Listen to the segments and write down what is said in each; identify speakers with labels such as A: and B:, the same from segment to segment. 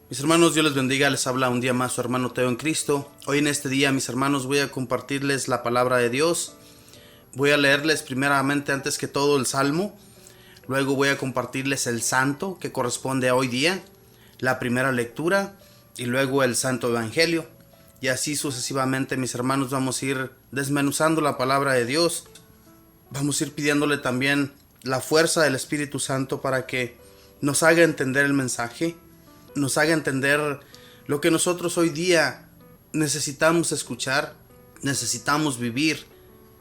A: Mis hermanos, Dios les bendiga, les habla un día más su hermano Teo en Cristo. Hoy en este día, mis hermanos, voy a compartirles la palabra de Dios. Voy a leerles primeramente, antes que todo, el Salmo. Luego voy a compartirles el Santo, que corresponde a hoy día, la primera lectura, y luego el Santo Evangelio. Y así sucesivamente, mis hermanos, vamos a ir desmenuzando la palabra de Dios. Vamos a ir pidiéndole también la fuerza del Espíritu Santo para que nos haga entender el mensaje, nos haga entender lo que nosotros hoy día necesitamos escuchar, necesitamos vivir,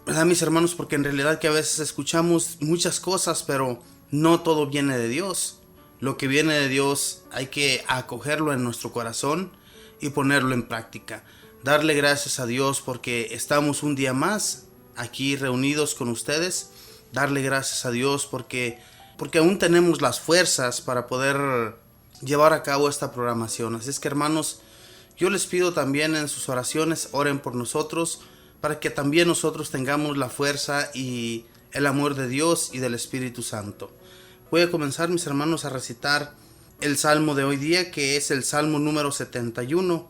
A: ¿verdad, mis hermanos? Porque en realidad que a veces escuchamos muchas cosas, pero no todo viene de Dios. Lo que viene de Dios hay que acogerlo en nuestro corazón y ponerlo en práctica. Darle gracias a Dios porque estamos un día más aquí reunidos con ustedes. Darle gracias a Dios porque aún tenemos las fuerzas para poder llevar a cabo esta programación. Así es que, hermanos, yo les pido también en sus oraciones, oren por nosotros, para que también nosotros tengamos la fuerza y el amor de Dios y del Espíritu Santo. Voy a comenzar, mis hermanos, a recitar el Salmo de hoy día, que es el Salmo número 71.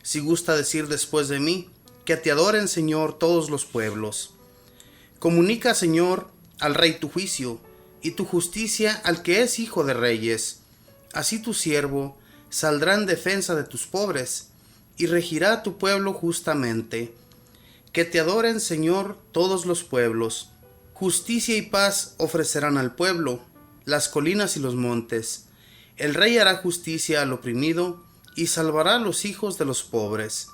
A: Si gusta decir después de mí, que te adoren, Señor, todos los pueblos. Comunica, Señor, al Rey tu juicio, y tu justicia al que es hijo de reyes. Así tu siervo saldrá en defensa de tus pobres, y regirá a tu pueblo justamente. Que te adoren, Señor, todos los pueblos. Justicia y paz ofrecerán al pueblo, las colinas y los montes. El rey hará justicia al oprimido, y salvará a los hijos de los pobres.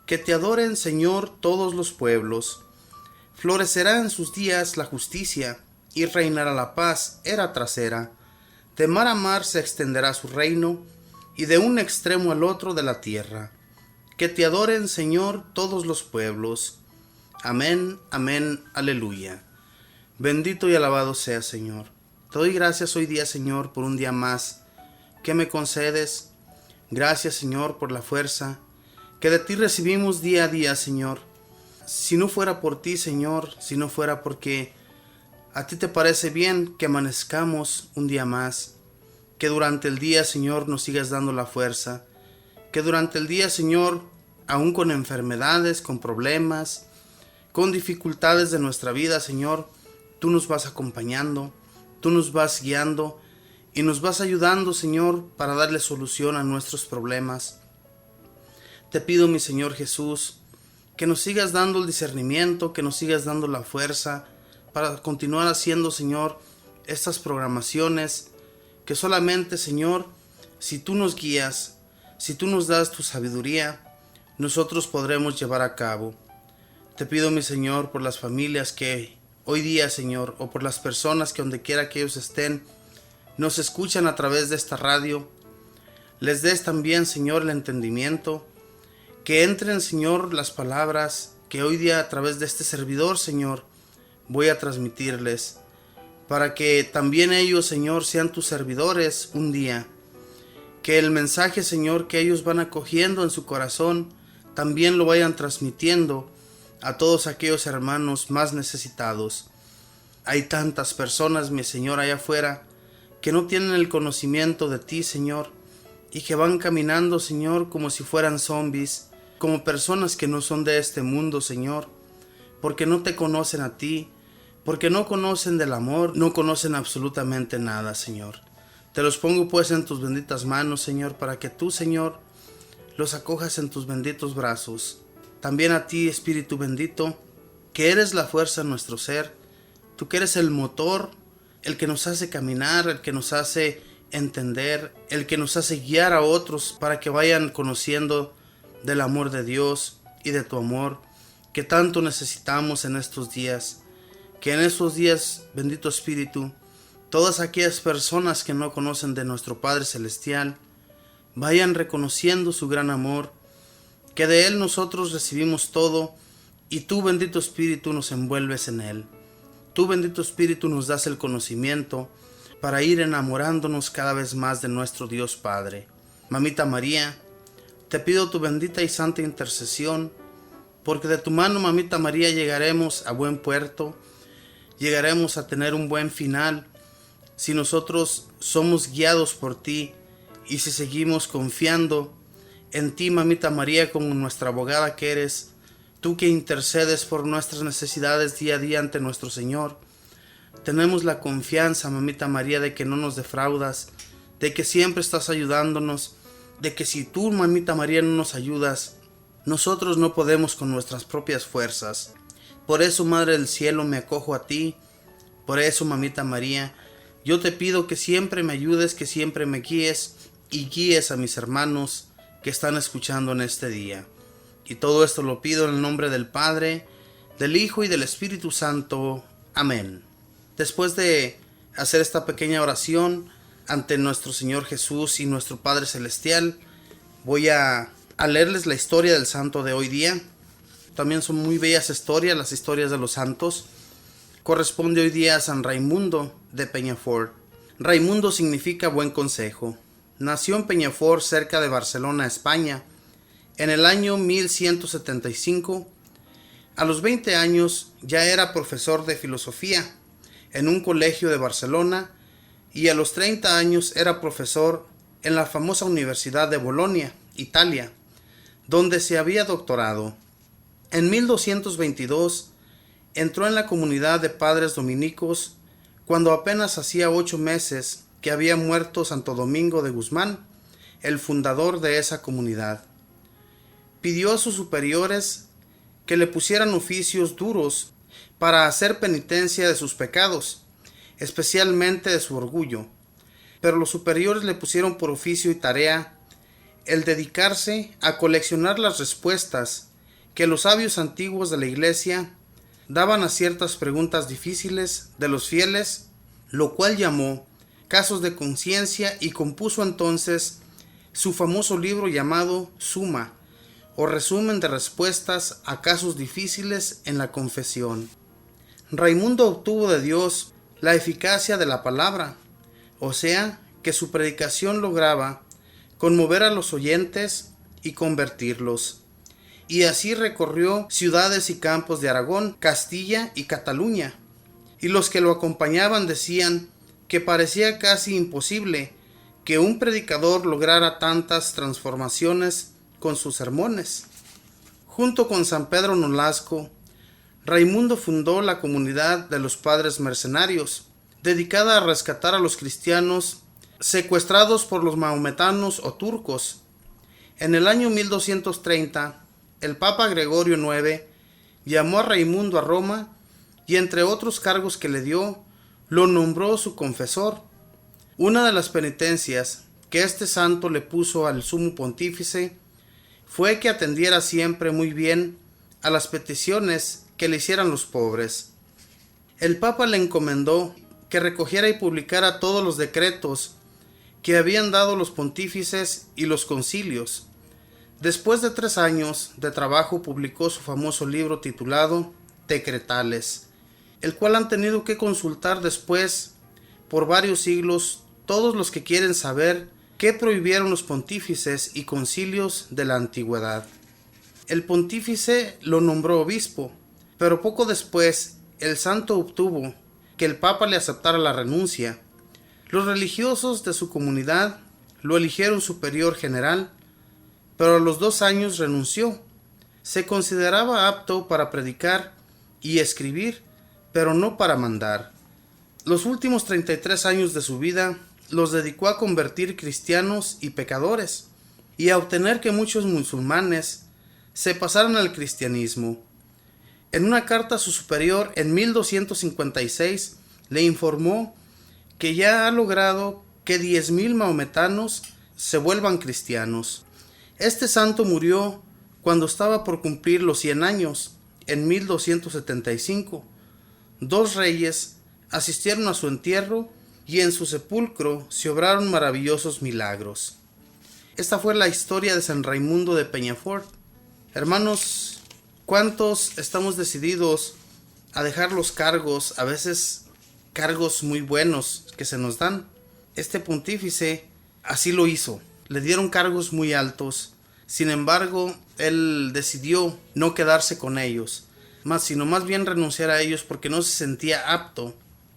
A: Que te adoren, Señor, todos los pueblos. Florecerá en sus días la justicia, y reinará la paz era tras era. De mar a mar se extenderá su reino, y de un extremo al otro de la tierra. Que te adoren, Señor, todos los pueblos. Amén, amén, aleluya. Bendito y alabado sea, Señor. Te doy gracias hoy día, Señor, por un día más que me concedes. Gracias, Señor, por la fuerza que de ti recibimos día a día, Señor. Si no fuera por ti, Señor, si no fuera porque a ti te parece bien que amanezcamos un día más, que durante el día, Señor, nos sigas dando la fuerza, que durante el día, Señor, aún con enfermedades, con problemas, con dificultades de nuestra vida, Señor, tú nos vas acompañando, tú nos vas guiando y nos vas ayudando, Señor, para darle solución a nuestros problemas. Te pido, mi Señor Jesús, que nos sigas dando el discernimiento, que nos sigas dando la fuerza para continuar haciendo, Señor, estas programaciones que solamente, Señor, si tú nos guías, si tú nos das tu sabiduría, nosotros podremos llevar a cabo. Te pido, mi Señor, por las familias que hoy día, Señor, o por las personas que donde quiera que ellos estén, nos escuchan a través de esta radio, les des también, Señor, el entendimiento, que entren, Señor, las palabras que hoy día a través de este servidor, Señor, voy a transmitirles, para que también ellos, Señor, sean tus servidores un día. Que el mensaje, Señor, que ellos van acogiendo en su corazón, también lo vayan transmitiendo a todos aquellos hermanos más necesitados. Hay tantas personas, mi Señor, allá afuera, que no tienen el conocimiento de ti, Señor, y que van caminando, Señor, como si fueran zombies, como personas que no son de este mundo, Señor, porque no te conocen a ti, porque no conocen del amor, no conocen absolutamente nada, Señor. Te los pongo pues en tus benditas manos, Señor, para que tú, Señor, los acojas en tus benditos brazos. También a ti, Espíritu bendito, que eres la fuerza en nuestro ser, tú que eres el motor, el que nos hace caminar, el que nos hace entender, el que nos hace guiar a otros para que vayan conociendo del amor de Dios y de tu amor que tanto necesitamos en estos días. Que en estos días, bendito Espíritu, todas aquellas personas que no conocen de nuestro Padre Celestial vayan reconociendo su gran amor, que de Él nosotros recibimos todo y tú, bendito Espíritu, nos envuelves en Él. Tú, bendito Espíritu, nos das el conocimiento para ir enamorándonos cada vez más de nuestro Dios Padre. Mamita María, te pido tu bendita y santa intercesión, porque de tu mano, Mamita María, llegaremos a buen puerto, llegaremos a tener un buen final, si nosotros somos guiados por ti y si seguimos confiando en ti, Mamita María, como nuestra abogada que eres, tú que intercedes por nuestras necesidades día a día ante nuestro Señor. Tenemos la confianza, Mamita María, de que no nos defraudas, de que siempre estás ayudándonos, de que si tú, Mamita María, no nos ayudas, nosotros no podemos con nuestras propias fuerzas. Por eso, Madre del Cielo, me acojo a ti. Por eso, Mamita María, yo te pido que siempre me ayudes, que siempre me guíes y guíes a mis hermanos que están escuchando en este día. Y todo esto lo pido en el nombre del Padre, del Hijo y del Espíritu Santo. Amén. Después de hacer esta pequeña oración ante nuestro Señor Jesús y nuestro Padre Celestial, voy a leerles la historia del santo de hoy día. También son muy bellas historias, las historias de los santos. Corresponde hoy día a San Raimundo de Peñafort. Raimundo significa buen consejo. Nació en Peñafort, cerca de Barcelona, España, en el año 1175. A los 20 años ya era profesor de filosofía en un colegio de Barcelona y a los 30 años era profesor en la famosa Universidad de Bolonia, Italia, donde se había doctorado. En 1222 entró en la comunidad de padres dominicos cuando apenas hacía 8 meses que había muerto Santo Domingo de Guzmán, el fundador de esa comunidad. Pidió a sus superiores que le pusieran oficios duros para hacer penitencia de sus pecados, especialmente de su orgullo, pero los superiores le pusieron por oficio y tarea el dedicarse a coleccionar las respuestas que los sabios antiguos de la Iglesia daban a ciertas preguntas difíciles de los fieles, lo cual llamó Casos de Conciencia y compuso entonces su famoso libro llamado Suma, o resumen de respuestas a casos difíciles en la confesión. Raimundo obtuvo de Dios la eficacia de la palabra, o sea, que su predicación lograba conmover a los oyentes y convertirlos. Y así recorrió ciudades y campos de Aragón, Castilla y Cataluña. Y los que lo acompañaban decían que parecía casi imposible que un predicador lograra tantas transformaciones con sus sermones. Junto con San Pedro Nolasco, Raimundo fundó la comunidad de los Padres Mercenarios, dedicada a rescatar a los cristianos secuestrados por los maometanos o turcos. En el año 1230, el Papa Gregorio IX llamó a Raimundo a Roma y, entre otros cargos que le dio, lo nombró su confesor. Una de las penitencias que este santo le puso al sumo pontífice fue que atendiera siempre muy bien a las peticiones que le hicieran los pobres. El Papa le encomendó que recogiera y publicara todos los decretos que habían dado los pontífices y los concilios. Después de 3 años de trabajo publicó su famoso libro titulado Decretales, el cual han tenido que consultar después por varios siglos todos los que quieren saber qué prohibieron los pontífices y concilios de la antigüedad. El pontífice lo nombró obispo, pero poco después el santo obtuvo que el Papa le aceptara la renuncia. Los religiosos de su comunidad lo eligieron superior general, pero a los 2 años renunció. Se consideraba apto para predicar y escribir, pero no para mandar. Los últimos 33 años de su vida los dedicó a convertir cristianos y pecadores, y a obtener que muchos musulmanes se pasaran al cristianismo. En una carta a su superior en 1256 le informó que ya ha logrado que 10,000 maometanos se vuelvan cristianos. Este santo murió cuando estaba por cumplir los 100 años, en 1275. 2 reyes asistieron a su entierro y en su sepulcro se obraron maravillosos milagros. Esta fue la historia de San Raimundo de Peñafort. Hermanos, ¿cuántos estamos decididos a dejar los cargos, a veces cargos muy buenos que se nos dan? Este pontífice así lo hizo. Le dieron cargos muy altos. Sin embargo, él decidió no quedarse con ellos, sino más bien renunciar a ellos porque no se sentía apto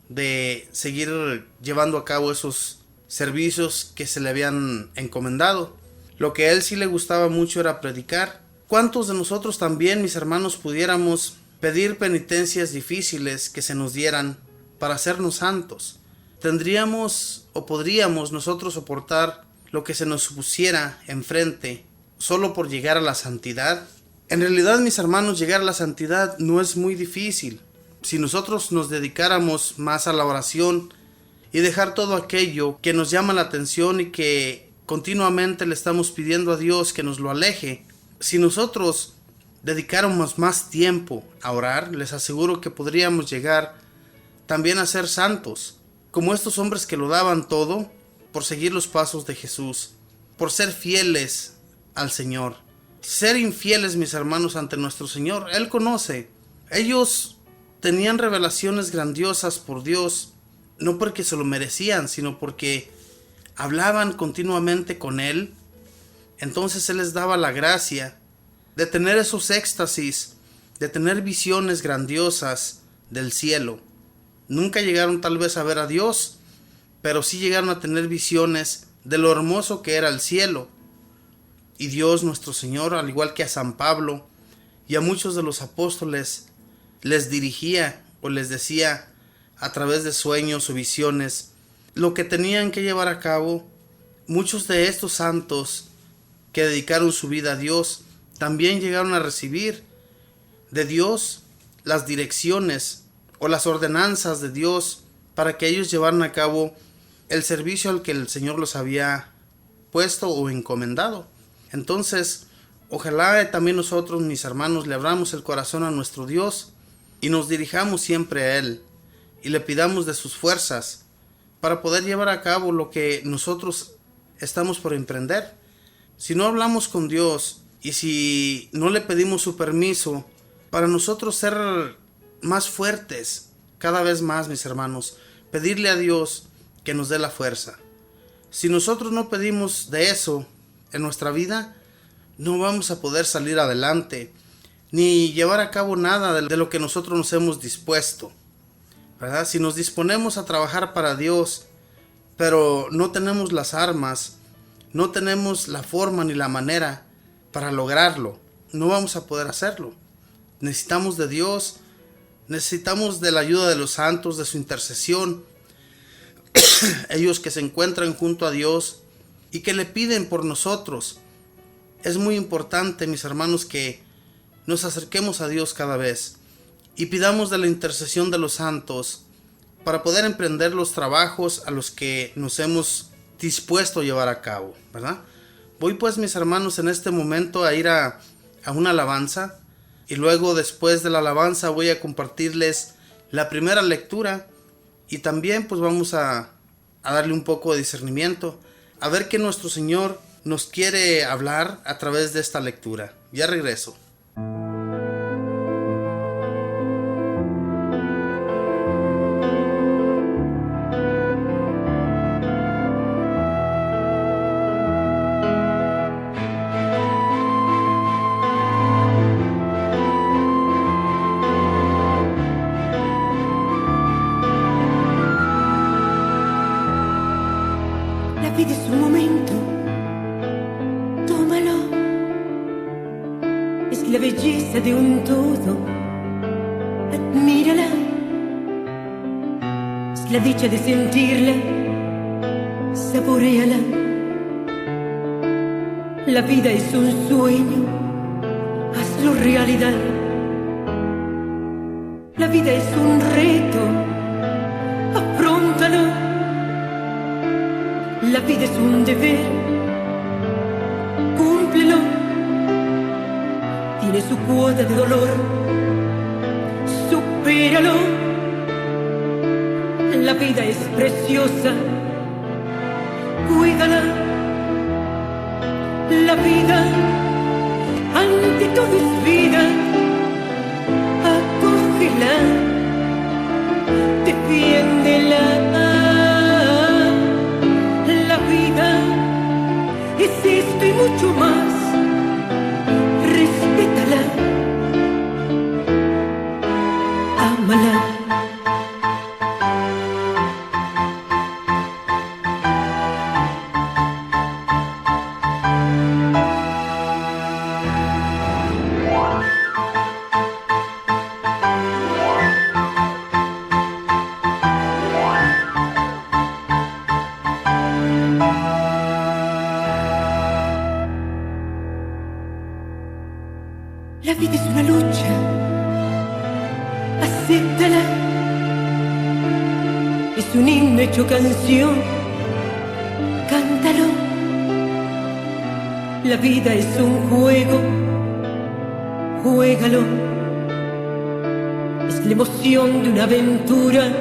A: de seguir llevando a cabo esos servicios que se le habían encomendado. Lo que a él sí le gustaba mucho era predicar. ¿Cuántos de nosotros también, mis hermanos, pudiéramos pedir penitencias difíciles que se nos dieran para hacernos santos? ¿Tendríamos o podríamos nosotros soportar lo que se nos pusiera enfrente solo por llegar a la santidad? En realidad, mis hermanos, llegar a la santidad no es muy difícil. Si nosotros nos dedicáramos más a la oración y dejar todo aquello que nos llama la atención y que continuamente le estamos pidiendo a Dios que nos lo aleje, si nosotros dedicáramos más tiempo a orar, les aseguro que podríamos llegar también a ser santos, como estos hombres que lo daban todo por seguir los pasos de Jesús, por ser fieles al Señor. Ser infieles, mis hermanos, ante nuestro Señor, Él conoce. Ellos tenían revelaciones grandiosas por Dios, no porque se lo merecían, sino porque hablaban continuamente con Él. Entonces Él les daba la gracia de tener esos éxtasis, de tener visiones grandiosas del cielo. Nunca llegaron tal vez a ver a Dios, pero sí llegaron a tener visiones de lo hermoso que era el cielo. Y Dios nuestro Señor, al igual que a San Pablo y a muchos de los apóstoles, les dirigía o les decía a través de sueños o visiones lo que tenían que llevar a cabo. Muchos de estos santos que dedicaron su vida a Dios también llegaron a recibir de Dios las direcciones o las ordenanzas de Dios para que ellos llevaran a cabo el servicio al que el Señor los había puesto o encomendado. Entonces, ojalá también nosotros, mis hermanos, le abramos el corazón a nuestro Dios y nos dirijamos siempre a Él y le pidamos de sus fuerzas para poder llevar a cabo lo que nosotros estamos por emprender. Si no hablamos con Dios y si no le pedimos su permiso para nosotros ser más fuertes, cada vez más, mis hermanos, pedirle a Dios que nos dé la fuerza. Si nosotros no pedimos de eso en nuestra vida, no vamos a poder salir adelante ni llevar a cabo nada de lo que nosotros nos hemos dispuesto, ¿verdad? Si nos disponemos a trabajar para Dios, pero no tenemos las armas, no tenemos la forma ni la manera para lograrlo, no vamos a poder hacerlo. Necesitamos de Dios, necesitamos de la ayuda de los santos, de su intercesión, ellos que se encuentran junto a Dios y que le piden por nosotros. Es muy importante, mis hermanos, que nos acerquemos a Dios cada vez y pidamos de la intercesión de los santos para poder emprender los trabajos a los que nos hemos dispuesto a llevar a cabo, ¿verdad? Voy pues, mis hermanos, en este momento a ir a una alabanza y luego después de la alabanza voy a compartirles la primera lectura y también pues vamos a darle un poco de discernimiento, a ver qué nuestro Señor nos quiere hablar a través de esta lectura. Ya regreso.
B: La vida es un momento, tómalo. Es la belleza de un todo, admírala. Es la dicha de sentirla, saboréala. La vida es un sueño, hazlo realidad. La vida es un reto, afróntalo. La vida es un deber, cúmplelo. Tiene su cuota de dolor, supéralo. La vida es preciosa, cuídala. La vida, ante todo es vida, acógela, defiéndela. La vida es esto y mucho más, respétala, ámala. La vida es una lucha, acéptala. Es un himno hecho canción, cántalo. La vida es un juego, juégalo. Es la emoción de una aventura,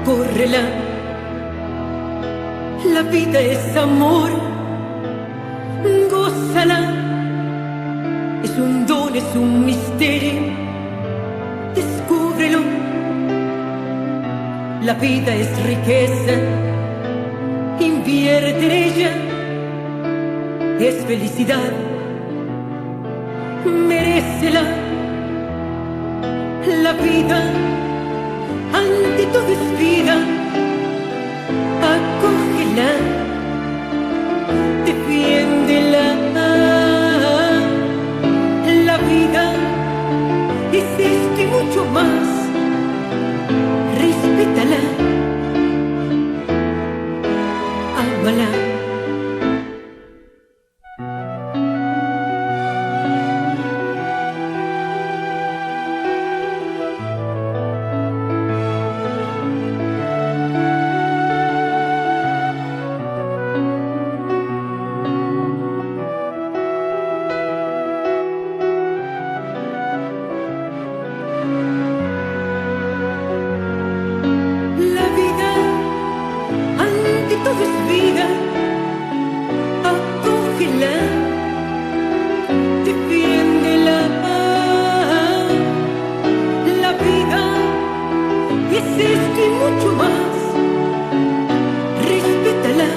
B: córrela. La vida es amor, gózala. Es un don, es un misterio, descúbrelo. La vida es riqueza, invierte en ella. Es felicidad, merécela. La vida, ante todo es vida, acógela, defiéndela. La vida es esto y mucho más, respétala, ámala. Todo es vida, acógela, defiéndela. La vida es esto y mucho más, respétala,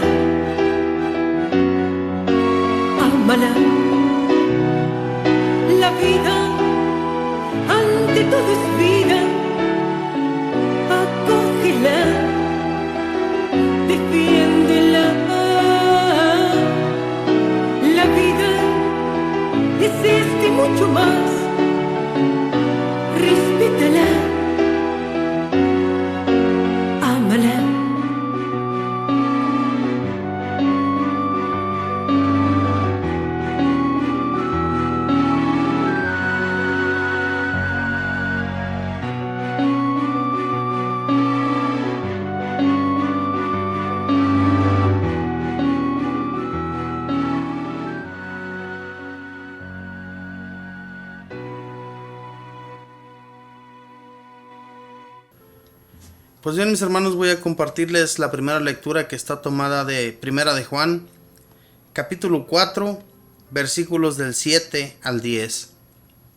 B: ámala. La vida, ante todo es vida, acógela, defiéndela. La vida es esto y mucho más, respétala, ámala.
A: Pues bien, mis hermanos, voy a compartirles la primera lectura que está tomada de Primera de Juan, capítulo 4, versículos del 7 al 10.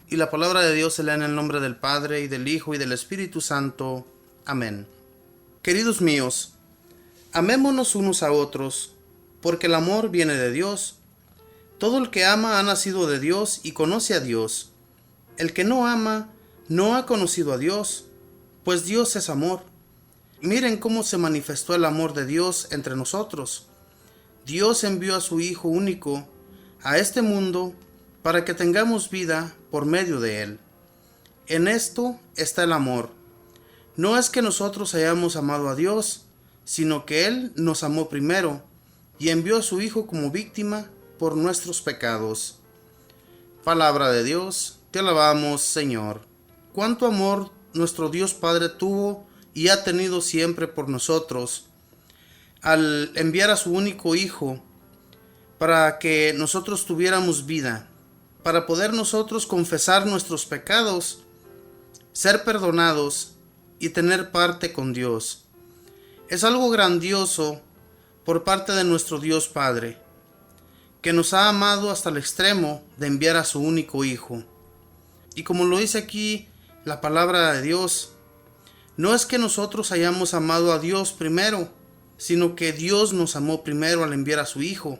A: Y la palabra de Dios se lee en el nombre del Padre, y del Hijo, y del Espíritu Santo. Amén. Queridos míos, amémonos unos a otros, porque el amor viene de Dios. Todo el que ama ha nacido de Dios y conoce a Dios. El que no ama no ha conocido a Dios, pues Dios es amor. Miren cómo se manifestó el amor de Dios entre nosotros. Dios envió a su Hijo único a este mundo para que tengamos vida por medio de Él. En esto está el amor. No es que nosotros hayamos amado a Dios, sino que Él nos amó primero y envió a su Hijo como víctima por nuestros pecados. Palabra de Dios, te alabamos, Señor. Cuánto amor nuestro Dios Padre tuvo y ha tenido siempre por nosotros, al enviar a su único Hijo para que nosotros tuviéramos vida, para poder nosotros confesar nuestros pecados, ser perdonados y tener parte con Dios. Es algo grandioso por parte de nuestro Dios Padre, que nos ha amado hasta el extremo de enviar a su único Hijo. Y como lo dice aquí la palabra de Dios, no es que nosotros hayamos amado a Dios primero, sino que Dios nos amó primero al enviar a su Hijo.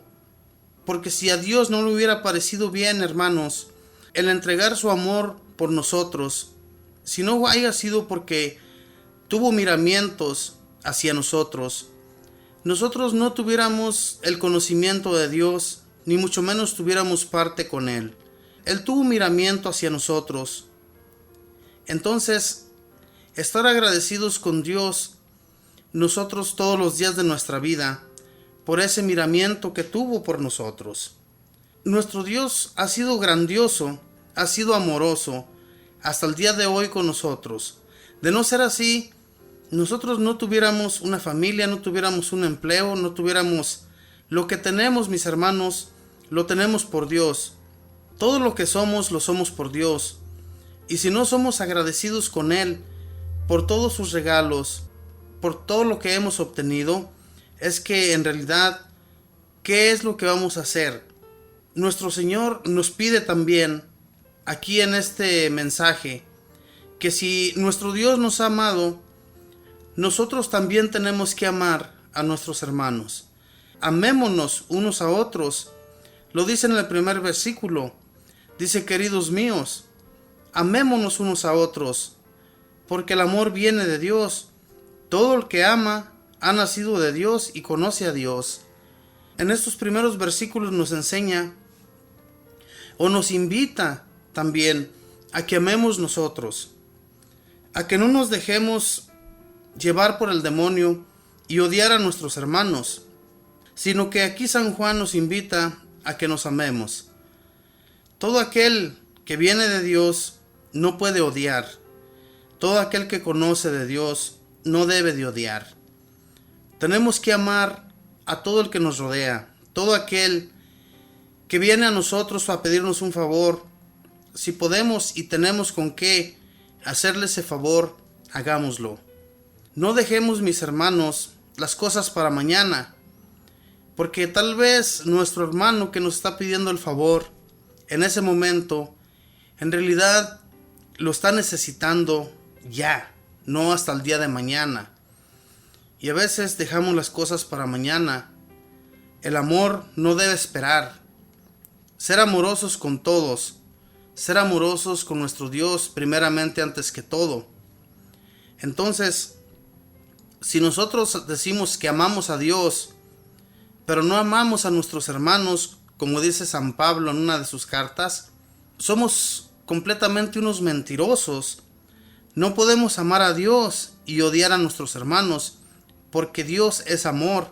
A: Porque si a Dios no le hubiera parecido bien, hermanos, el entregar su amor por nosotros, si no haya sido porque tuvo miramientos hacia nosotros, nosotros no tuviéramos el conocimiento de Dios, ni mucho menos tuviéramos parte con Él. Él tuvo miramiento hacia nosotros. Entonces, estar agradecidos con Dios nosotros todos los días de nuestra vida por ese miramiento que tuvo por nosotros. Nuestro Dios ha sido grandioso ha sido amoroso hasta el día de hoy con nosotros. De no ser así, nosotros no tuviéramos una familia, no tuviéramos un empleo, no tuviéramos lo que tenemos, mis hermanos, lo tenemos por Dios. Todo lo que somos, lo somos por Dios. Y si no somos agradecidos con Él por todos sus regalos, por todo lo que hemos obtenido, es que en realidad, ¿qué es lo que vamos a hacer? Nuestro Señor nos pide también, aquí en este mensaje, que si nuestro Dios nos ha amado, nosotros también tenemos que amar a nuestros hermanos. Amémonos unos a otros. Lo dice en el primer versículo. Dice, queridos míos, amémonos unos a otros, porque el amor viene de Dios. Todo el que ama ha nacido de Dios y conoce a Dios. En estos primeros versículos nos enseña o nos invita también a que amemos nosotros, a que no nos dejemos llevar por el demonio y odiar a nuestros hermanos, sino que aquí San Juan nos invita a que nos amemos. Todo aquel que viene de Dios no puede odiar. Todo aquel que conoce de Dios no debe de odiar. Tenemos que amar a todo el que nos rodea, todo aquel que viene a nosotros a pedirnos un favor. Si podemos y tenemos con qué hacerle ese favor, hagámoslo. No dejemos, mis hermanos, las cosas para mañana, porque tal vez nuestro hermano que nos está pidiendo el favor en ese momento, en realidad lo está necesitando ya, no hasta el día de mañana. Y a veces dejamos las cosas para mañana. El amor no debe esperar. Ser amorosos con todos, ser amorosos con nuestro Dios primeramente antes que todo. Entonces, si nosotros decimos que amamos a Dios, pero no amamos a nuestros hermanos, como dice San Pablo en una de sus cartas, somos completamente unos mentirosos. No podemos amar a Dios y odiar a nuestros hermanos, porque Dios es amor.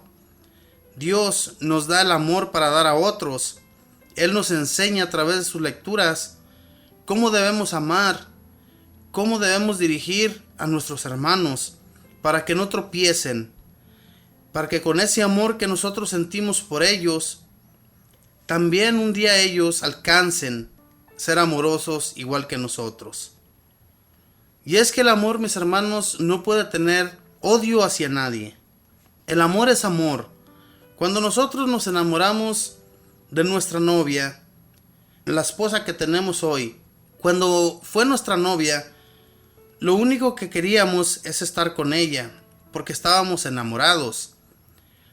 A: Dios nos da el amor para dar a otros. Él nos enseña a través de sus lecturas cómo debemos amar, cómo debemos dirigir a nuestros hermanos para que no tropiecen, para que con ese amor que nosotros sentimos por ellos, también un día ellos alcancen ser amorosos igual que nosotros. Y es que el amor, mis hermanos, no puede tener odio hacia nadie. El amor es amor. Cuando nosotros nos enamoramos de nuestra novia, la esposa que tenemos hoy, cuando fue nuestra novia, lo único que queríamos es estar con ella, porque estábamos enamorados.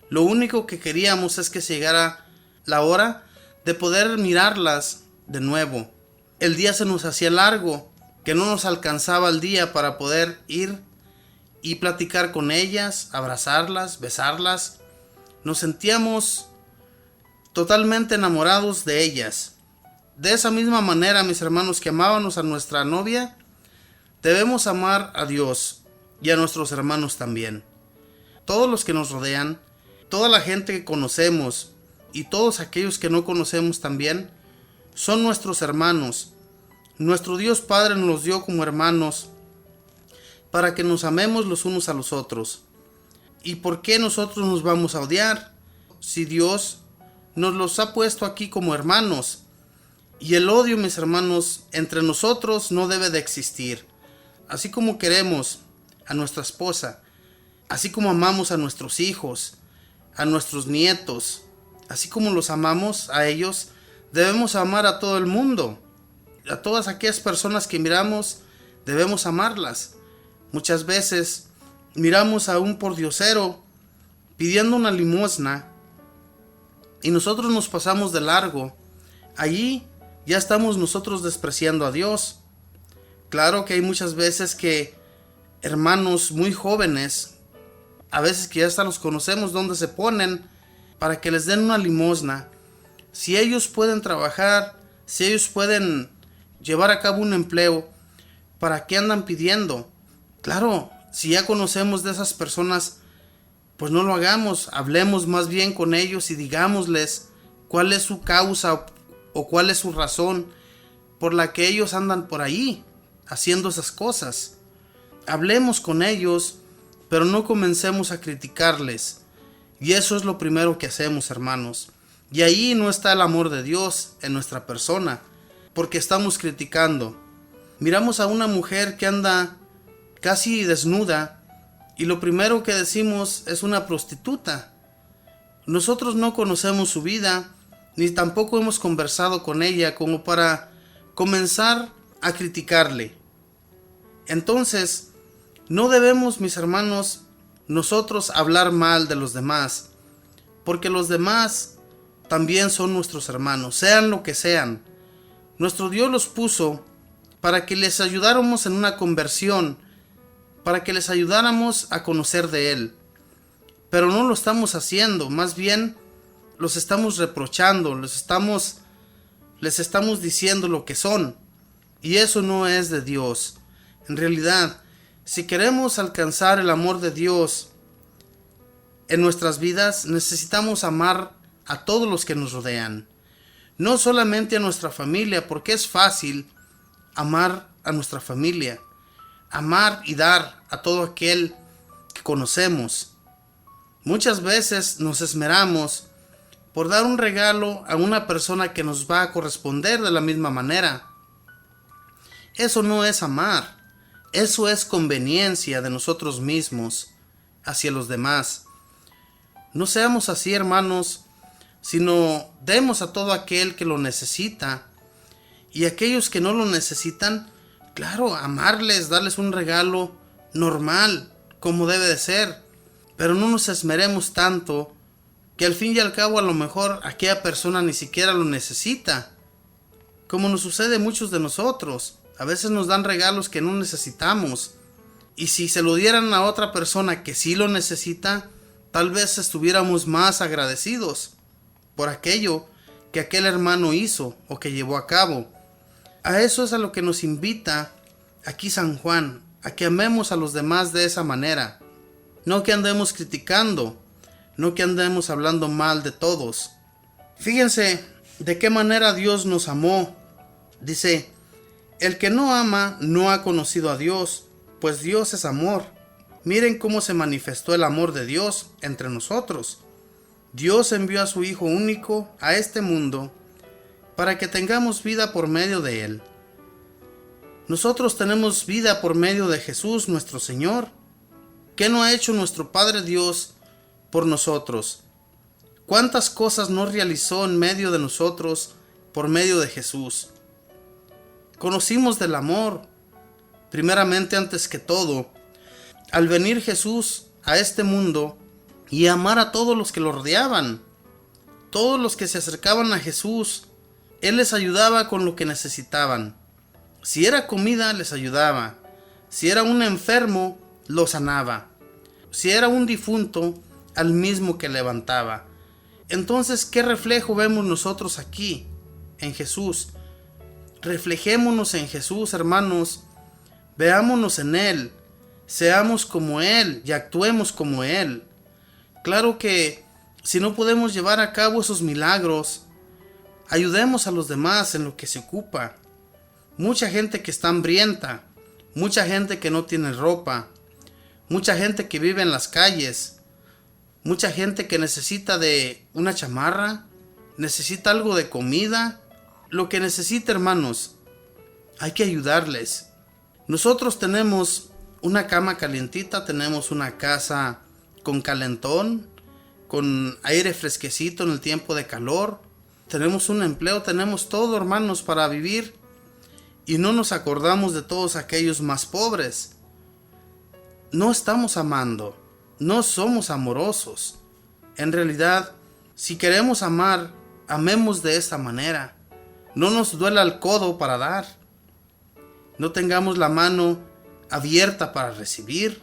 A: Lo único que queríamos es que llegara la hora de poder mirarlas de nuevo. El día se nos hacía largo, que no nos alcanzaba el día para poder ir y platicar con ellas, abrazarlas, besarlas. Nos sentíamos totalmente enamorados de ellas. De esa misma manera, mis hermanos, que amábamos a nuestra novia, debemos amar a Dios y a nuestros hermanos también. Todos los que nos rodean, toda la gente que conocemos y todos aquellos que no conocemos también, son nuestros hermanos. Nuestro Dios Padre nos los dio como hermanos para que nos amemos los unos a los otros. ¿Y por qué nosotros nos vamos a odiar? Si Dios nos los ha puesto aquí como hermanos. Y el odio, mis hermanos, entre nosotros no debe de existir. Así como queremos a nuestra esposa, así como amamos a nuestros hijos, a nuestros nietos, así como los amamos a ellos, debemos amar a todo el mundo. A todas aquellas personas que miramos, debemos amarlas. Muchas veces miramos a un pordiosero pidiendo una limosna y nosotros nos pasamos de largo. Allí ya estamos nosotros despreciando a Dios. Claro que hay muchas veces que hermanos muy jóvenes, a veces que ya hasta los conocemos, donde se ponen para que les den una limosna. Si ellos pueden trabajar, si ellos pueden llevar a cabo un empleo, ¿para qué andan pidiendo? Claro, si ya conocemos de esas personas, pues no lo hagamos. Hablemos más bien con ellos y digámosles cuál es su causa o cuál es su razón por la que ellos andan por ahí haciendo esas cosas. Hablemos con ellos, pero no comencemos a criticarles. Y eso es lo primero que hacemos, hermanos. Y ahí no está el amor de Dios en nuestra persona, porque estamos criticando. Miramos a una mujer que anda casi desnuda y lo primero que decimos es una prostituta. Nosotros no conocemos su vida, ni tampoco hemos conversado con ella como para comenzar a criticarle. Entonces, no debemos, mis hermanos, nosotros hablar mal de los demás, porque los demás también son nuestros hermanos, sean lo que sean. Nuestro Dios los puso para que les ayudáramos en una conversión, para que les ayudáramos a conocer de Él. Pero no lo estamos haciendo, más bien los estamos reprochando, les estamos diciendo lo que son. Y eso no es de Dios. En realidad, si queremos alcanzar el amor de Dios en nuestras vidas, necesitamos amar a todos los que nos rodean. No solamente a nuestra familia, porque es fácil amar a nuestra familia. Amar y dar a todo aquel que conocemos. Muchas veces nos esmeramos por dar un regalo a una persona que nos va a corresponder de la misma manera. Eso no es amar. Eso es conveniencia de nosotros mismos hacia los demás. No seamos así, hermanos, sino demos a todo aquel que lo necesita. Y aquellos que no lo necesitan, claro, amarles, darles un regalo normal, como debe de ser. Pero no nos esmeremos tanto que al fin y al cabo a lo mejor aquella persona ni siquiera lo necesita. Como nos sucede a muchos de nosotros. A veces nos dan regalos que no necesitamos. Y si se lo dieran a otra persona que sí lo necesita, tal vez estuviéramos más agradecidos por aquello que aquel hermano hizo o que llevó a cabo. A eso es a lo que nos invita aquí San Juan, a que amemos a los demás de esa manera. No que andemos criticando, no que andemos hablando mal de todos. Fíjense de qué manera Dios nos amó. Dice, el que no ama no ha conocido a Dios, pues Dios es amor. Miren cómo se manifestó el amor de Dios entre nosotros. Dios envió a su Hijo único a este mundo para que tengamos vida por medio de Él. Nosotros tenemos vida por medio de Jesús nuestro Señor. ¿Qué no ha hecho nuestro Padre Dios por nosotros? ¿Cuántas cosas no realizó en medio de nosotros por medio de Jesús? Conocimos del amor, primeramente antes que todo, al venir Jesús a este mundo y amar a todos los que lo rodeaban. Todos los que se acercaban a Jesús, Él les ayudaba con lo que necesitaban. Si era comida, les ayudaba. Si era un enfermo, lo sanaba. Si era un difunto, al mismo que levantaba. Entonces, ¿qué reflejo vemos nosotros aquí en Jesús? Reflejémonos en Jesús, hermanos. Veámonos en Él. Seamos como Él y actuemos como Él. Claro que si no podemos llevar a cabo esos milagros, ayudemos a los demás en lo que se ocupa. Mucha gente que está hambrienta, mucha gente que no tiene ropa, mucha gente que vive en las calles, mucha gente que necesita de una chamarra, necesita algo de comida. Lo que necesita, hermanos, hay que ayudarles. Nosotros tenemos una cama calientita, tenemos una casa con calentón, con aire fresquecito en el tiempo de calor. Tenemos un empleo, tenemos todo, hermanos, para vivir. Y no nos acordamos de todos aquellos más pobres. No estamos amando, no somos amorosos. En realidad, si queremos amar, amemos de esta manera. No nos duela el codo para dar. No tengamos la mano abierta para recibir.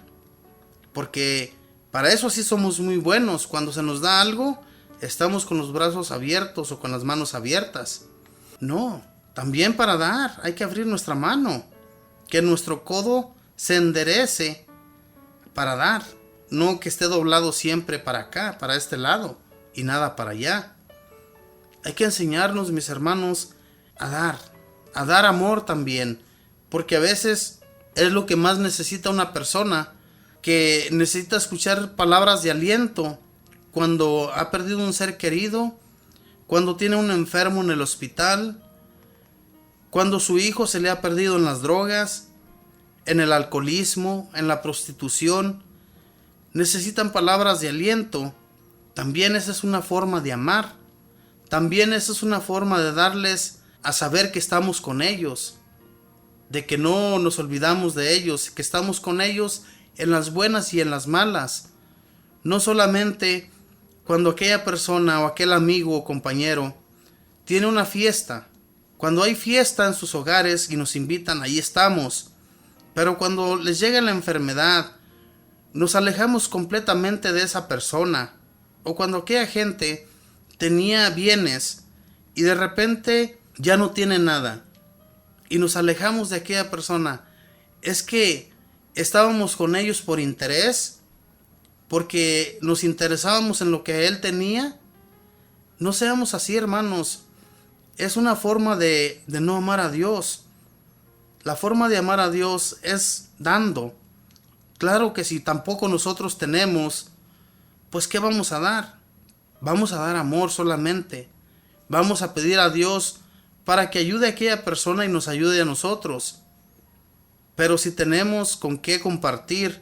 A: Porque para eso sí somos muy buenos. Cuando se nos da algo, estamos con los brazos abiertos o con las manos abiertas. No, también para dar hay que abrir nuestra mano. Que nuestro codo se enderece para dar. No que esté doblado siempre para acá, para este lado, y nada para allá. Hay que enseñarnos, mis hermanos, a dar. a dar amor también, porque a veces es lo que más necesita una persona, que necesita escuchar palabras de aliento cuando ha perdido un ser querido, cuando tiene un enfermo en el hospital, cuando su hijo se le ha perdido en las drogas, en el alcoholismo, en la prostitución. Necesitan palabras de aliento. También esa es una forma de amar. También esa es una forma de darles a saber que estamos con ellos, de que no nos olvidamos de ellos, que estamos con ellos en las buenas y en las malas. No solamente cuando aquella persona o aquel amigo o compañero tiene una fiesta. Cuando hay fiesta en sus hogares y nos invitan, ahí estamos. Pero cuando les llega la enfermedad, nos alejamos completamente de esa persona. O cuando aquella gente tenía bienes y de repente ya no tiene nada y nos alejamos de aquella persona. Es que estábamos con ellos por interés, porque nos interesábamos en lo que él tenía. No seamos así, hermanos. Es una forma de no amar a Dios. La forma de amar a Dios es dando. Claro que si tampoco nosotros tenemos, pues ¿qué vamos a dar? Vamos a dar amor solamente. Vamos a pedir a Dios para que ayude a aquella persona y nos ayude a nosotros. Pero si tenemos con qué compartir,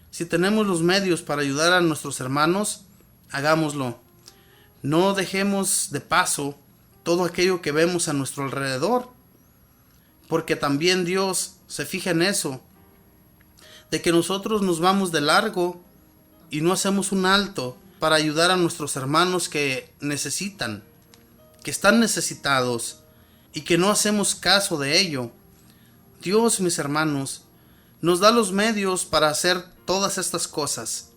A: si tenemos los medios para ayudar a nuestros hermanos, hagámoslo. No dejemos de paso todo aquello que vemos a nuestro alrededor, porque también Dios se fija en eso, de que nosotros nos vamos de largo y no hacemos un alto para ayudar a nuestros hermanos que necesitan, que están necesitados, y que no hacemos caso de ello. Dios, mis hermanos, nos da los medios para hacer todas estas cosas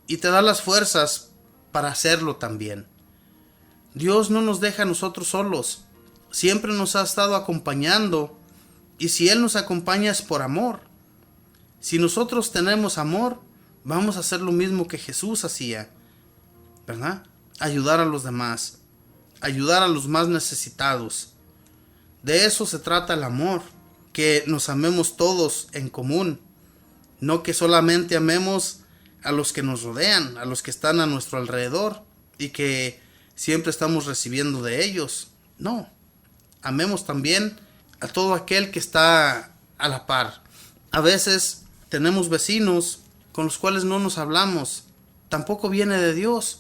A: y te da las fuerzas para hacerlo también. Dios no nos deja a nosotros solos, siempre nos ha estado acompañando, y si Él nos acompaña es por amor. Si nosotros tenemos amor, vamos a hacer lo mismo que Jesús hacía, ¿verdad? Ayudar a los demás, ayudar a los más necesitados. De eso se trata el amor, que nos amemos todos en común, no que solamente amemos a los que nos rodean, a los que están a nuestro alrededor y que siempre estamos recibiendo de ellos. No, amemos también a todo aquel que está a la par. A veces tenemos vecinos con los cuales no nos hablamos, tampoco viene de Dios.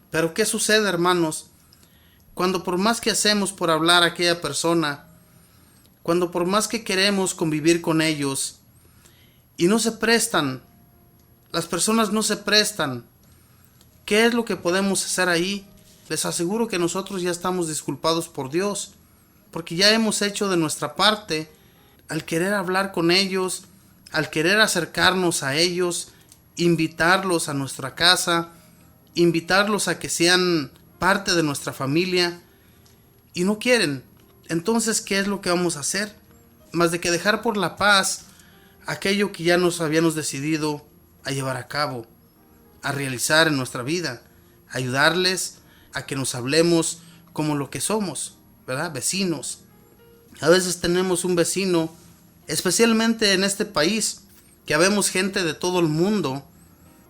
A: Pero ¿qué sucede, hermanos? Cuando por más que hacemos por hablar a aquella persona, cuando por más que queremos convivir con ellos y no se prestan, las personas no se prestan, ¿qué es lo que podemos hacer ahí? Les aseguro que nosotros ya estamos disculpados por Dios, porque ya hemos hecho de nuestra parte al querer hablar con ellos, al querer acercarnos a ellos, invitarlos a nuestra casa, invitarlos a que sean parte de nuestra familia, y no quieren. Entonces, ¿qué es lo que vamos a hacer? Más de que dejar por la paz aquello que ya nos habíamos decidido a llevar a cabo, a realizar en nuestra vida, ayudarles a que nos hablemos como lo que somos, ¿verdad? Vecinos. A veces tenemos un vecino, especialmente en este país, que habemos gente de todo el mundo.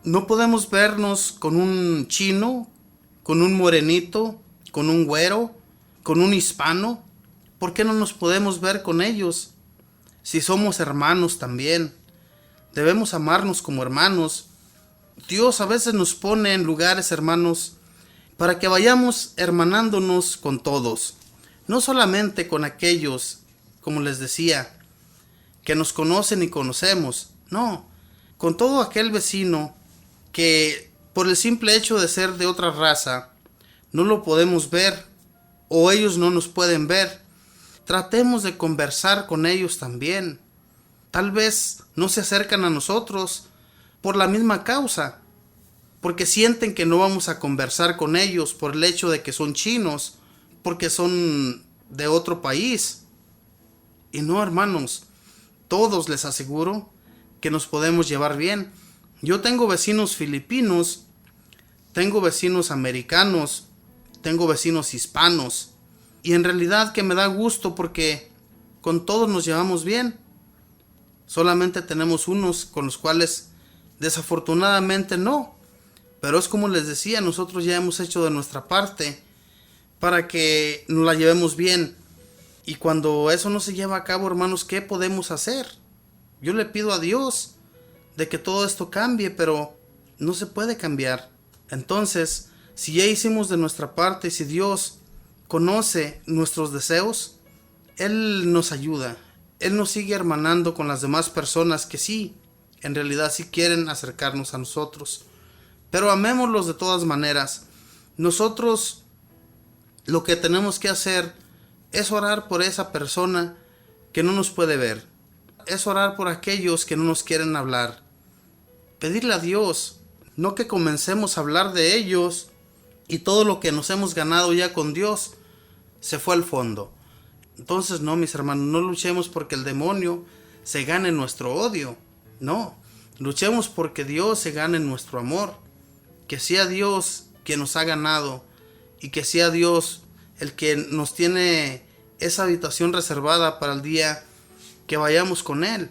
A: No podemos vernos con un chino, con un morenito, con un güero, con un hispano. ¿Por qué no nos podemos ver con ellos? Si somos hermanos también, debemos amarnos como hermanos. Dios a veces nos pone en lugares, hermanos, para que vayamos hermanándonos con todos. No solamente con aquellos, como les decía, que nos conocen y conocemos. No, con todo aquel vecino que por el simple hecho de ser de otra raza, no lo podemos ver o ellos no nos pueden ver. Tratemos de conversar con ellos también. Tal vez no se acercan a nosotros por la misma causa, porque sienten que no vamos a conversar con ellos por el hecho de que son chinos, porque son de otro país. Y no, hermanos, todos les aseguro que nos podemos llevar bien. Yo tengo vecinos filipinos, tengo vecinos americanos, tengo vecinos hispanos, Y en realidad que me da gusto porque con todos nos llevamos bien. Solamente tenemos unos con los cuales desafortunadamente no. Pero es como les decía, nosotros ya hemos hecho de nuestra parte para que nos la llevemos bien. Y cuando eso no se lleva a cabo, hermanos, ¿qué podemos hacer? Yo le pido a Dios de que todo esto cambie, pero no se puede cambiar. Entonces, si ya hicimos de nuestra parte, si Dios conoce nuestros deseos, Él nos ayuda. Él nos sigue hermanando con las demás personas que sí, en realidad sí quieren acercarnos a nosotros. Pero amémoslos de todas maneras. Nosotros lo que tenemos que hacer es orar por esa persona que no nos puede ver. Es orar por aquellos que no nos quieren hablar. Pedirle a Dios, no que comencemos a hablar de ellos y todo lo que nos hemos ganado ya con Dios se fue al fondo. Entonces no, mis hermanos, no luchemos porque el demonio se gane nuestro odio. No, luchemos porque Dios se gane nuestro amor. Que sea Dios quien nos ha ganado y que sea Dios el que nos tiene esa habitación reservada para el día que vayamos con Él.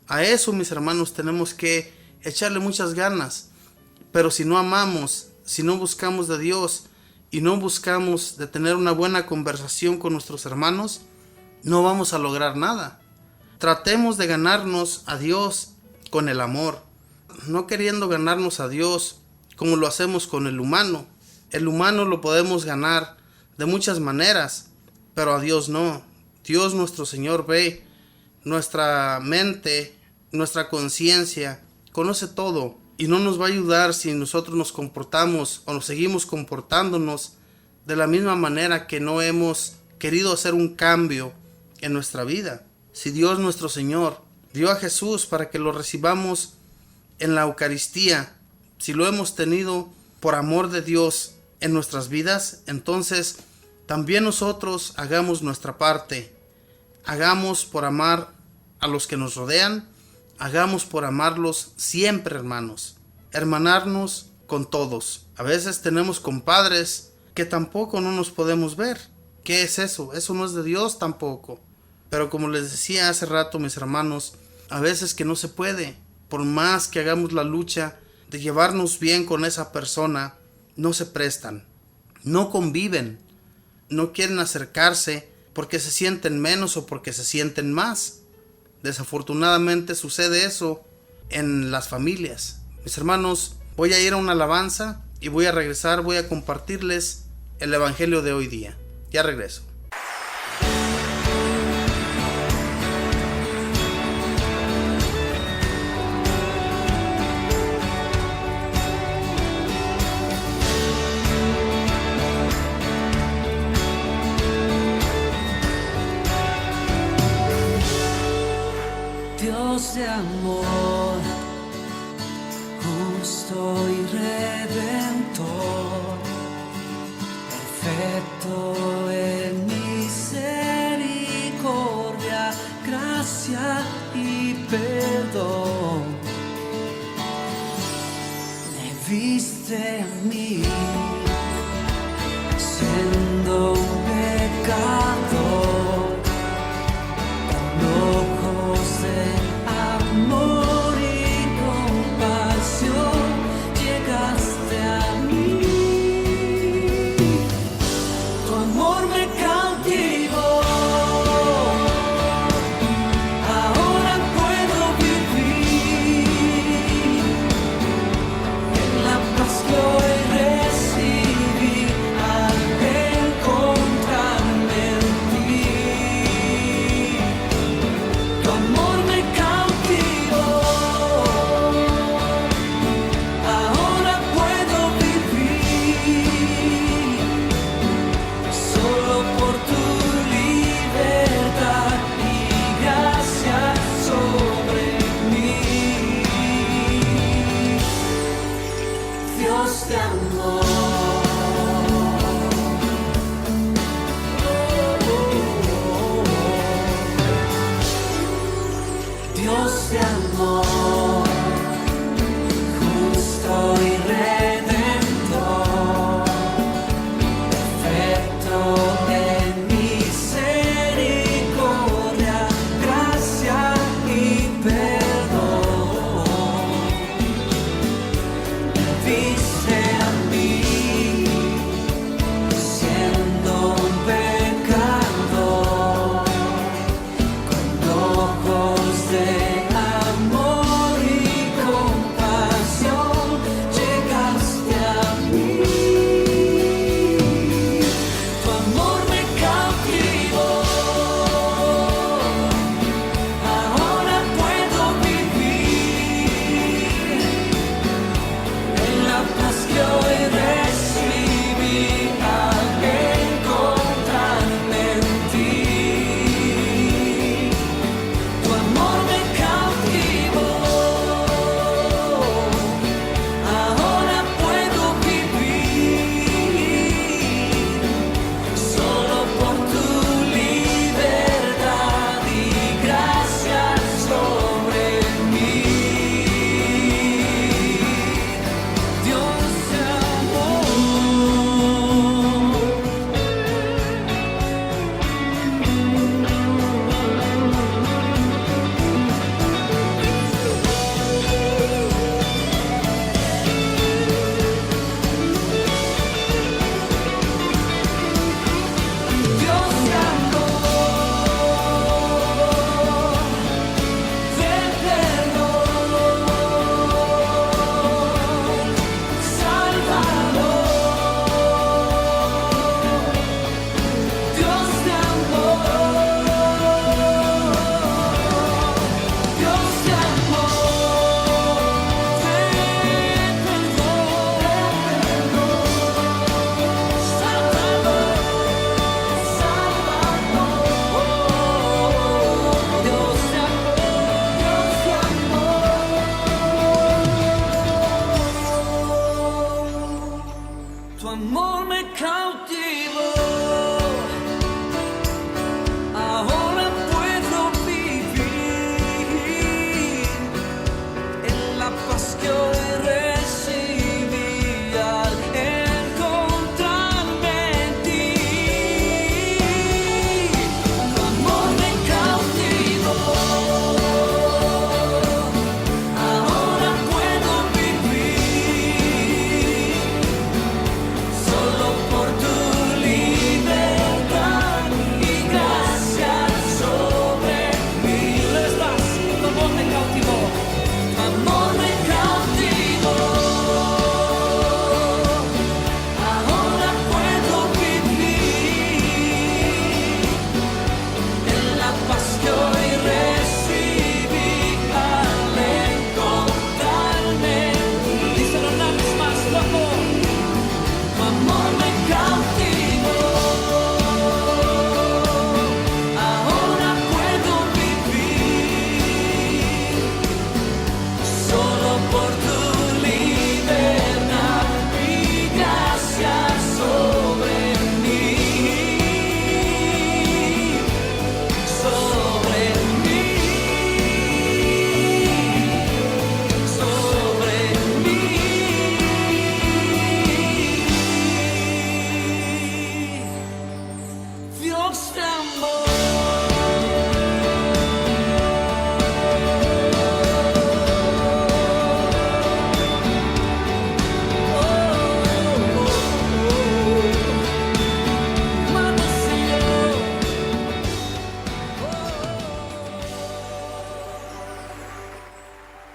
A: A eso, mis hermanos, tenemos que echarle muchas ganas. Pero si no amamos, si no buscamos de Dios y no buscamos de tener una buena conversación con nuestros hermanos, no vamos a lograr nada. Tratemos de ganarnos a Dios con el amor, no queriendo ganarnos a Dios como lo hacemos con el humano. El humano lo podemos ganar de muchas maneras, pero a Dios no. Dios nuestro Señor ve nuestra mente, nuestra conciencia, conoce todo y no nos va a ayudar si nosotros nos comportamos o nos seguimos comportándonos de la misma manera que no hemos querido hacer un cambio en nuestra vida. Si Dios nuestro Señor dio a Jesús para que lo recibamos en la Eucaristía, si lo hemos tenido por amor de Dios en nuestras vidas, entonces también nosotros hagamos nuestra parte. Hagamos por amar a los que nos rodean, hagamos por amarlos siempre, hermanos. Hermanarnos con todos. A veces tenemos compadres que tampoco no nos podemos ver. ¿Qué es eso? Eso no es de Dios tampoco. Pero como les decía hace rato, mis hermanos, a veces que no se puede. Por más que hagamos la lucha de llevarnos bien con esa persona, no se prestan, no conviven, no quieren acercarse porque se sienten menos o porque se sienten más. Desafortunadamente sucede eso en las familias. Mis hermanos, voy a ir a una alabanza y voy a regresar, voy a compartirles el evangelio de hoy día. Ya regreso.
C: Dios de amor, justo y redentor, perfecto en misericordia, gracia y perdón. Me viste a mí, siendo un pecador, ojos de amor y compasión, llegaste a mí. Tu amor me cautivó. Ahora puedo vivir en la paz que hoy recibí al encontrarme en ti.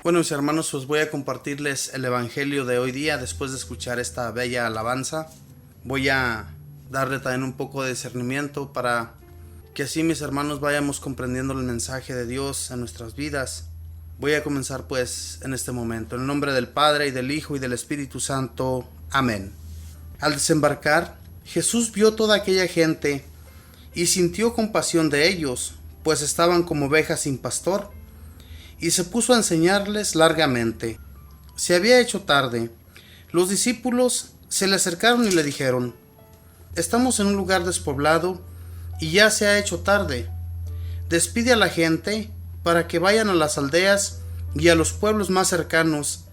A: Bueno, mis hermanos, pues voy a compartirles el evangelio de hoy día. Después de escuchar esta bella alabanza, voy a darle también un poco de discernimiento para que así, mis hermanos, vayamos comprendiendo el mensaje de Dios en nuestras vidas. Voy a comenzar pues en este momento. En el nombre del Padre, y del Hijo, y del Espíritu Santo. Amén. Al desembarcar, Jesús vio toda aquella gente y sintió compasión de ellos, pues estaban como ovejas sin pastor, y se puso a enseñarles largamente. Se había hecho tarde. Los discípulos se le acercaron y le dijeron: «Estamos en un lugar despoblado y ya se ha hecho tarde. Despide a la gente para que vayan a las aldeas y a los pueblos más cercanos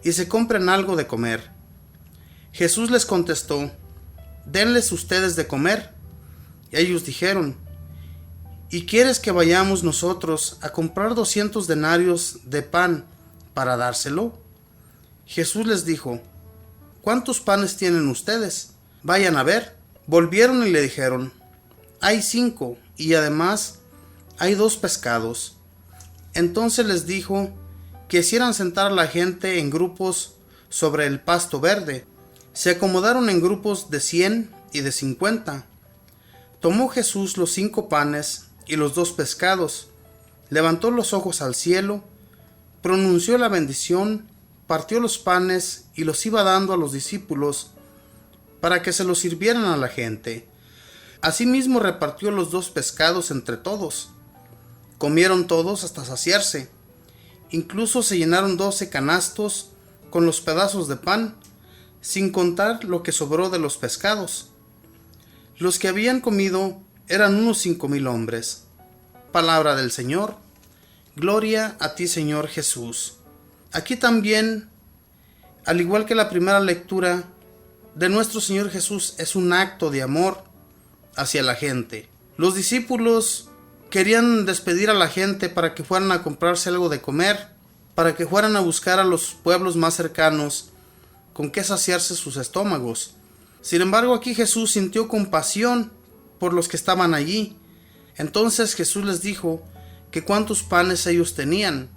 A: y se compren algo de comer». Jesús les contestó: «Denles ustedes de comer». Y ellos dijeron: «¿Y quieres que vayamos nosotros a comprar 200 denarios de pan para dárselo?». Jesús les dijo: «¿Cuántos panes tienen ustedes? Vayan a ver». Volvieron y le dijeron: «Hay 5, y además hay 2 pescados». Entonces les dijo que hicieran sentar a la gente en grupos sobre el pasto verde. Se acomodaron en grupos de 100 y de 50. Tomó Jesús los 5 panes y los 2 pescados, levantó los ojos al cielo, pronunció la bendición, partió los panes y los iba dando a los discípulos para que se los sirvieran a la gente. Asimismo repartió los 2 pescados entre todos. Comieron todos hasta saciarse. Incluso se llenaron 12 canastos con los pedazos de pan, sin contar lo que sobró de los pescados. Los que habían comido eran unos 5,000 hombres. Palabra del Señor. Gloria a ti, Señor Jesús. Aquí también, al igual que la primera lectura, de nuestro Señor Jesús es un acto de amor hacia la gente. Los discípulos querían despedir a la gente para que fueran a comprarse algo de comer, para que fueran a buscar a los pueblos más cercanos con qué saciarse sus estómagos. Sin embargo, aquí Jesús sintió compasión por los que estaban allí. Entonces Jesús les dijo que cuántos panes ellos tenían.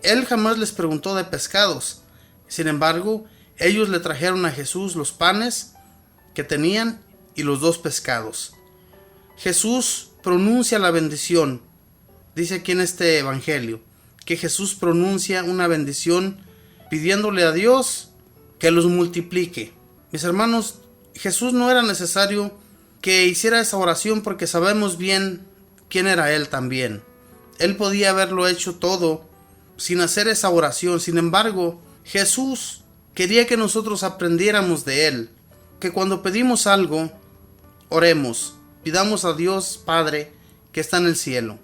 A: Él jamás les preguntó de pescados. Sin embargo, ellos le trajeron a Jesús los panes que tenían y los 2 pescados. Jesús pronuncia la bendición. Dice aquí en este evangelio que Jesús pronuncia una bendición pidiéndole a Dios que los multiplique. Mis hermanos, Jesús no era necesario que hiciera esa oración porque sabemos bien quién era Él también. Él podía haberlo hecho todo sin hacer esa oración. Sin embargo, Jesús quería que nosotros aprendiéramos de Él, que cuando pedimos algo, oremos, pidamos a Dios Padre que está en el cielo,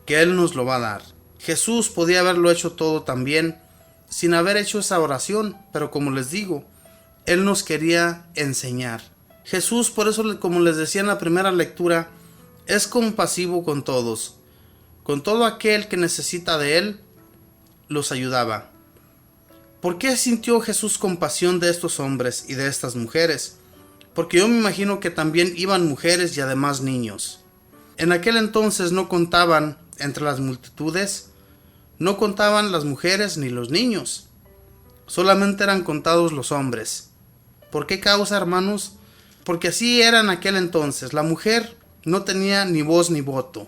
A: que Él nos lo va a dar. Jesús podía haberlo hecho todo también sin haber hecho esa oración, pero como les digo, Él nos quería enseñar. Jesús, por eso, como les decía en la primera lectura, es compasivo con todos. Con todo aquel que necesita de Él, los ayudaba. ¿Por qué sintió Jesús compasión de estos hombres y de estas mujeres? Porque yo me imagino que también iban mujeres y además niños. En aquel entonces no contaban entre las multitudes, no contaban las mujeres ni los niños. Solamente eran contados los hombres. ¿Por qué causa, hermanos? Porque así era en aquel entonces. La mujer no tenía ni voz ni voto.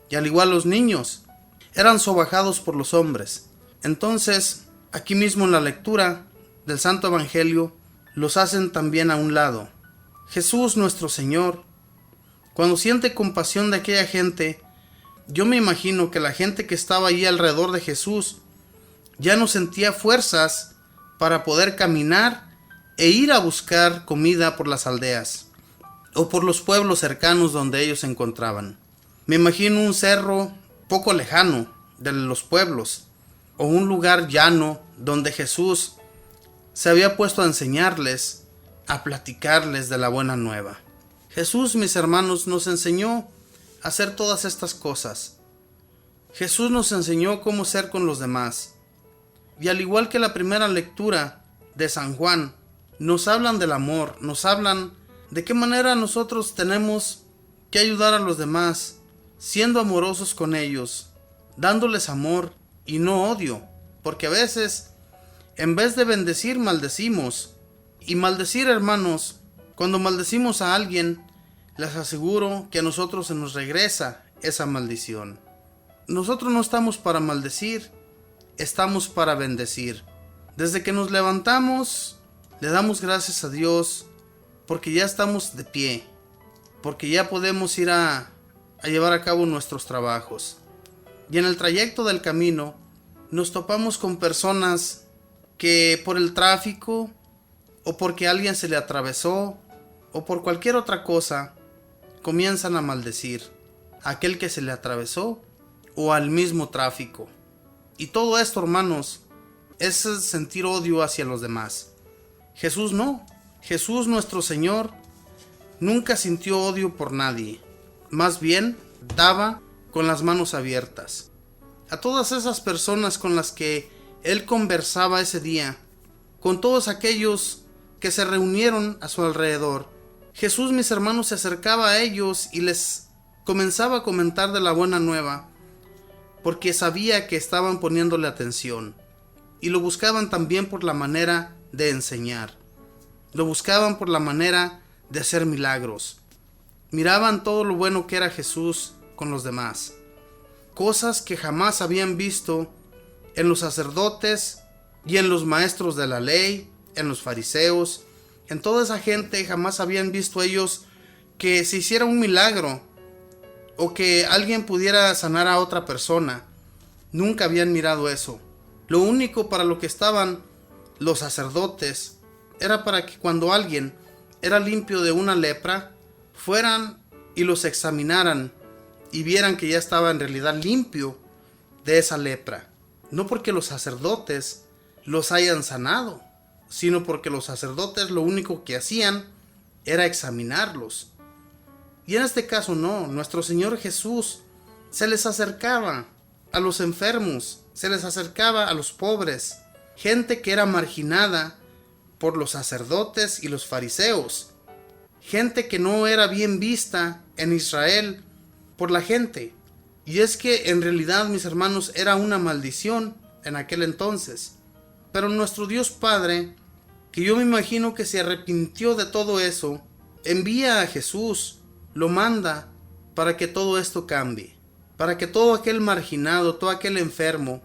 A: Y al igual los niños, eran sobajados por los hombres. Entonces, aquí mismo en la lectura del Santo Evangelio, los hacen también a un lado. Jesús nuestro Señor, cuando siente compasión de aquella gente, yo me imagino que la gente que estaba allí alrededor de Jesús ya no sentía fuerzas para poder caminar e ir a buscar comida por las aldeas o por los pueblos cercanos donde ellos se encontraban. Me imagino un cerro poco lejano de los pueblos o un lugar llano donde Jesús se había puesto a enseñarles, a platicarles de la buena nueva. Jesús, mis hermanos, nos enseñó a hacer todas estas cosas. Jesús nos enseñó cómo ser con los demás. Y al igual que la primera lectura de San Juan, nos hablan del amor, nos hablan de qué manera nosotros tenemos que ayudar a los demás, siendo amorosos con ellos, dándoles amor y no odio. porque a veces, en vez de bendecir, maldecimos. Y maldecir, hermanos, cuando maldecimos a alguien, les aseguro que a nosotros se nos regresa esa maldición. Nosotros no estamos para maldecir, estamos para bendecir. Desde que nos levantamos, le damos gracias a Dios porque ya estamos de pie, porque ya podemos ir a llevar a cabo nuestros trabajos. Y en el trayecto del camino nos topamos con personas que por el tráfico, o porque alguien se le atravesó, o por cualquier otra cosa, comienzan a maldecir a aquel que se le atravesó o al mismo tráfico. Y todo esto, hermanos, es sentir odio hacia los demás. Jesús no. Jesús, nuestro Señor, nunca sintió odio por nadie. Más bien, daba con las manos abiertas. A todas esas personas con las que Él conversaba ese día, con todos aquellos que se reunieron a su alrededor, Jesús, mis hermanos, se acercaba a ellos y les comenzaba a comentar de la buena nueva, porque sabía que estaban poniéndole atención, y lo buscaban también por la manera de enseñar, lo buscaban por la manera de hacer milagros. Miraban todo lo bueno que era Jesús con los demás, cosas que jamás habían visto en los sacerdotes y en los maestros de la ley, en los fariseos, en toda esa gente. Jamás habían visto ellos que se hiciera un milagro o que alguien pudiera sanar a otra persona. Nunca habían mirado eso. Lo único para lo que estaban los sacerdotes era para que cuando alguien era limpio de una lepra, fueran y los examinaran y vieran que ya estaba en realidad limpio de esa lepra. No porque los sacerdotes los hayan sanado, sino porque los sacerdotes lo único que hacían era examinarlos. Y en este caso no, nuestro Señor Jesús se les acercaba a los enfermos, se les acercaba a los pobres, gente que era marginada por los sacerdotes y los fariseos, gente que no era bien vista en Israel por la gente. Y es que en realidad, mis hermanos, era una maldición en aquel entonces. Pero nuestro Dios Padre, que yo me imagino que se arrepintió de todo eso, envía a Jesús, lo manda para que todo esto cambie, para que todo aquel marginado, todo aquel enfermo,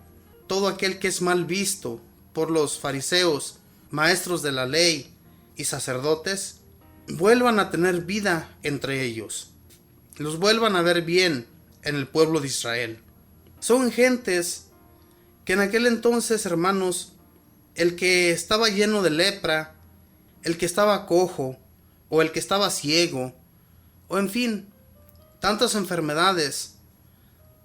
A: todo aquel que es mal visto por los fariseos, maestros de la ley y sacerdotes, vuelvan a tener vida entre ellos, los vuelvan a ver bien en el pueblo de Israel. Son gentes que en aquel entonces, hermanos, el que estaba lleno de lepra, el que estaba cojo, o el que estaba ciego, o en fin, tantas enfermedades,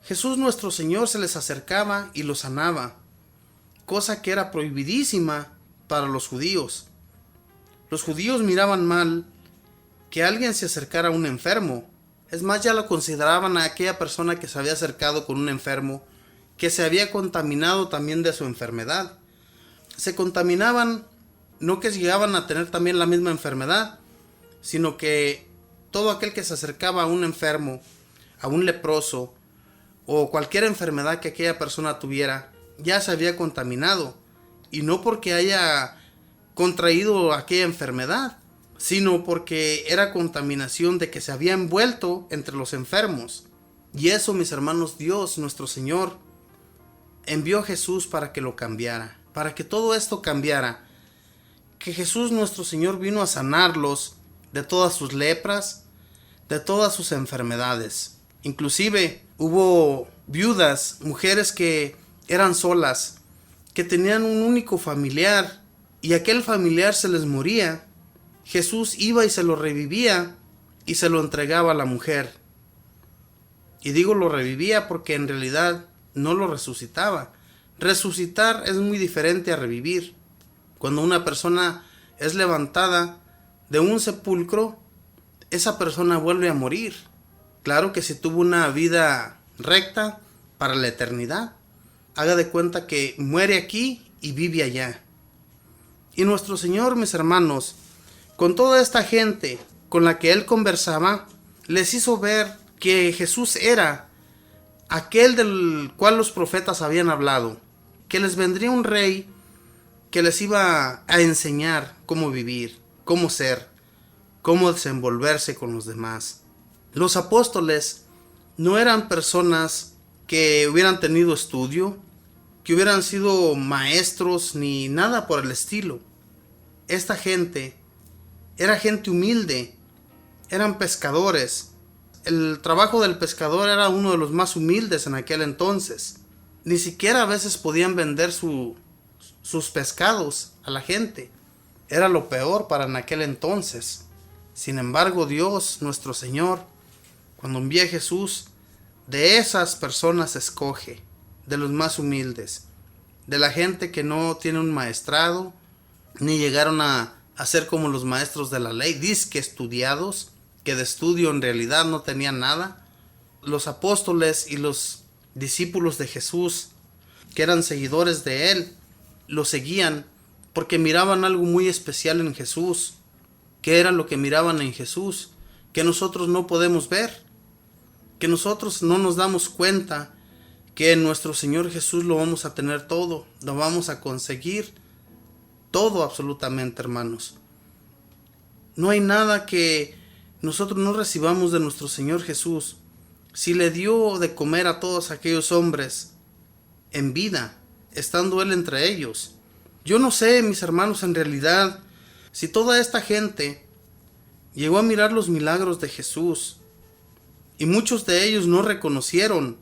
A: Jesús nuestro Señor se les acercaba y los sanaba, cosa que era prohibidísima para los judíos. Los judíos miraban mal que alguien se acercara a un enfermo. Es más, ya lo consideraban a aquella persona que se había acercado con un enfermo, que se había contaminado también de su enfermedad. Se contaminaban, no que llegaban a tener también la misma enfermedad, sino que todo aquel que se acercaba a un enfermo, a un leproso, o cualquier enfermedad que aquella persona tuviera, ya se había contaminado. Y no porque haya contraído aquella enfermedad, sino porque era contaminación de que se había envuelto entre los enfermos. Y eso, mis hermanos, Dios, nuestro Señor, envió a Jesús para que lo cambiara, para que todo esto cambiara. Que Jesús, nuestro Señor, vino a sanarlos de todas sus lepras, de todas sus enfermedades. Inclusive hubo viudas, mujeres que eran solas, que tenían un único familiar, y aquel familiar se les moría. Jesús iba y se lo revivía y se lo entregaba a la mujer. Y digo lo revivía porque en realidad no lo resucitaba. Resucitar es muy diferente a revivir. Cuando una persona es levantada de un sepulcro, esa persona vuelve a morir. Claro que si tuvo una vida recta para la eternidad, haga de cuenta que muere aquí y vive allá. Y nuestro Señor, mis hermanos, con toda esta gente con la que Él conversaba, les hizo ver que Jesús era aquel del cual los profetas habían hablado. que les vendría un rey que les iba a enseñar cómo vivir, cómo ser, cómo desenvolverse con los demás. Los apóstoles no eran personas que hubieran tenido estudio, que hubieran sido maestros ni nada por el estilo. Esta gente era gente humilde, eran pescadores. El trabajo del pescador era uno de los más humildes en aquel entonces. Ni siquiera a veces podían vender sus pescados a la gente. Era lo peor para en aquel entonces. Sin embargo, Dios, nuestro Señor, cuando envía a Jesús, de esas personas escoge, de los más humildes, de la gente que no tiene un maestrado, ni llegaron a ser como los maestros de la ley, dizque estudiados, que de estudio en realidad no tenían nada. Los apóstoles y los discípulos de Jesús, que eran seguidores de él, lo seguían porque miraban algo muy especial en Jesús. ¿Qué era lo que miraban en Jesús? Que nosotros no podemos ver, que nosotros no nos damos cuenta que en nuestro Señor Jesús lo vamos a tener todo, lo vamos a conseguir todo absolutamente, hermanos. No hay nada que nosotros no recibamos de nuestro Señor Jesús. Si le dio de comer a todos aquellos hombres en vida, estando Él entre ellos. Yo no sé, mis hermanos, en realidad, si toda esta gente llegó a mirar los milagros de Jesús, y muchos de ellos no reconocieron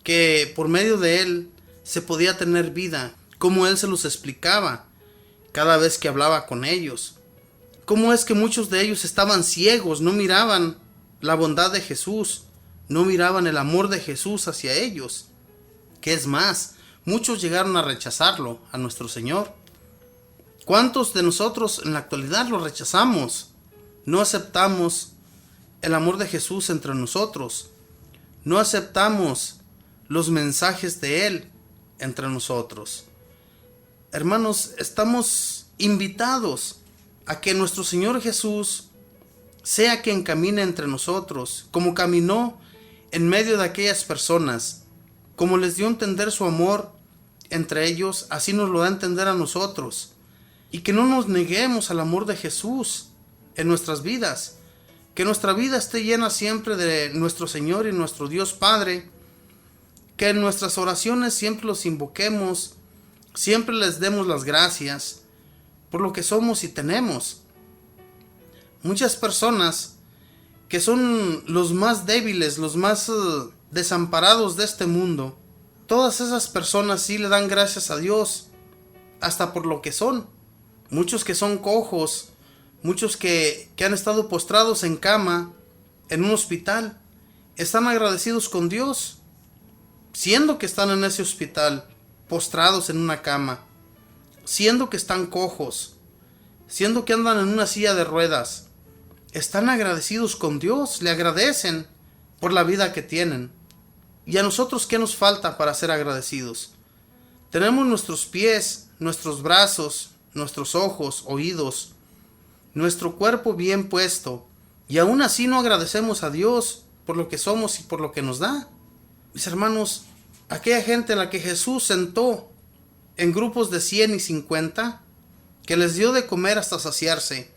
A: que por medio de Él se podía tener vida, como Él se los explicaba cada vez que hablaba con ellos. Cómo es que muchos de ellos estaban ciegos, no miraban la bondad de Jesús, no miraban el amor de Jesús hacia ellos. ¿Qué es más? Muchos llegaron a rechazarlo, a nuestro Señor. ¿Cuántos de nosotros en la actualidad lo rechazamos? No aceptamos el amor de Jesús entre nosotros. No aceptamos los mensajes de Él entre nosotros. Hermanos, estamos invitados a que nuestro Señor Jesús sea quien camine entre nosotros, como caminó en medio de aquellas personas, como les dio a entender su amor entre ellos, así nos lo da a entender a nosotros. Y que no nos neguemos al amor de Jesús en nuestras vidas, que nuestra vida esté llena siempre de nuestro Señor y nuestro Dios Padre, que en nuestras oraciones siempre los invoquemos, siempre les demos las gracias por lo que somos y tenemos. Muchas personas que son los más débiles, los más desamparados de este mundo, todas esas personas sí le dan gracias a Dios, hasta por lo que son. Muchos que son cojos, muchos que han estado postrados en cama, en un hospital, están agradecidos con Dios, siendo que están en ese hospital, postrados en una cama, siendo que están cojos, siendo que andan en una silla de ruedas. Están agradecidos con Dios, le agradecen por la vida que tienen. ¿Y a nosotros qué nos falta para ser agradecidos? Tenemos nuestros pies, nuestros brazos, nuestros ojos, oídos, nuestro cuerpo bien puesto, y aún así no agradecemos a Dios por lo que somos y por lo que nos da. Mis hermanos, aquella gente a la que Jesús sentó en grupos de 100 y 50, que les dio de comer hasta saciarse,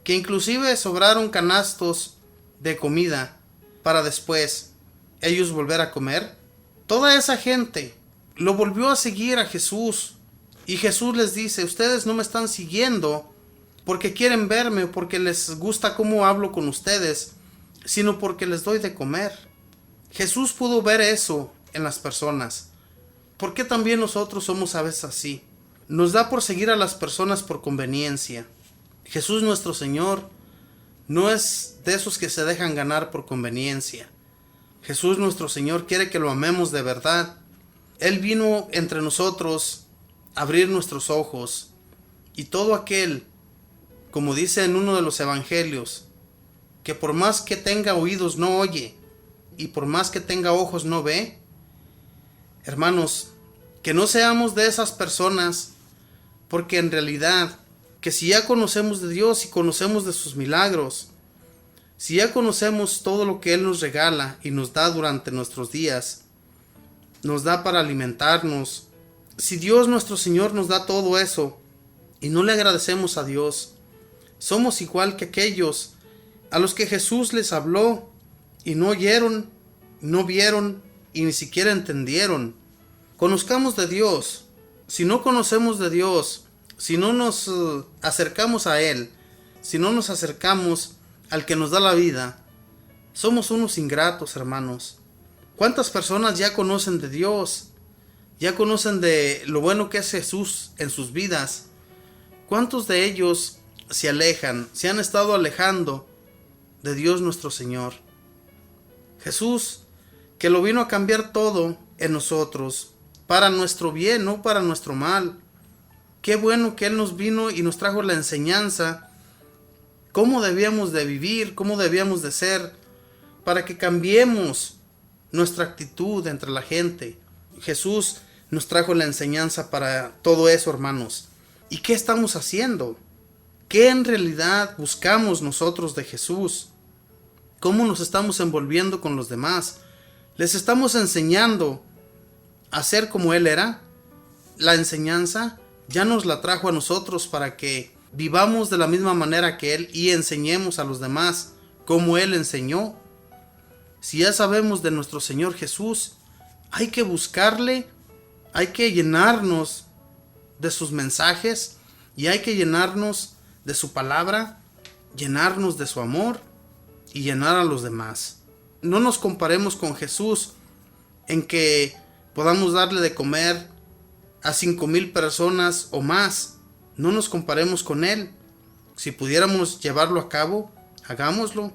A: que inclusive sobraron canastos de comida para después ellos volver a comer, toda esa gente lo volvió a seguir a Jesús, y Jesús les dice: ustedes no me están siguiendo porque quieren verme o porque les gusta cómo hablo con ustedes, sino porque les doy de comer. Jesús pudo ver eso en las personas. ¿Por qué también nosotros somos a veces así? Nos da por seguir a las personas por conveniencia. Jesús nuestro Señor no es de esos que se dejan ganar por conveniencia. Jesús nuestro Señor quiere que lo amemos de verdad. Él vino entre nosotros a abrir nuestros ojos, y todo aquel, como dice en uno de los evangelios, que por más que tenga oídos no oye, y por más que tenga ojos no ve. Hermanos, que no seamos de esas personas, porque en realidad, que si ya conocemos de Dios y conocemos de sus milagros, si ya conocemos todo lo que Él nos regala y nos da durante nuestros días, nos da para alimentarnos, Si Dios nuestro Señor nos da todo eso y no le agradecemos a Dios, somos igual que aquellos a los que Jesús les habló y no oyeron, no vieron y ni siquiera entendieron. Conozcamos de Dios. Si no conocemos de Dios, si no nos acercamos a Él, si no nos acercamos al que nos da la vida, somos unos ingratos, hermanos. ¿Cuántas personas ya conocen de Dios? Ya conocen de lo bueno que es Jesús en sus vidas. ¿Cuántos de ellos se alejan, se han estado alejando de Dios nuestro Señor? Jesús, que lo vino a cambiar todo en nosotros, para nuestro bien, no para nuestro mal. Qué bueno que Él nos vino y nos trajo la enseñanza, cómo debíamos de vivir, cómo debíamos de ser, para que cambiemos nuestra actitud entre la gente. Jesús nos trajo la enseñanza para todo eso, hermanos. ¿Y qué estamos haciendo? ¿Qué en realidad buscamos nosotros de Jesús? ¿Cómo nos estamos envolviendo con los demás? ¿Les estamos enseñando a ser como Él era? La enseñanza ya nos la trajo a nosotros para que vivamos de la misma manera que Él y enseñemos a los demás como Él enseñó. Si ya sabemos de nuestro Señor Jesús, hay que buscarle, hay que llenarnos de sus mensajes y hay que llenarnos de su palabra, llenarnos de su amor y llenar a los demás. No nos comparemos con Jesús en que podamos darle de comer a 5,000 personas o más. No nos comparemos con Él. Si pudiéramos llevarlo a cabo, hagámoslo.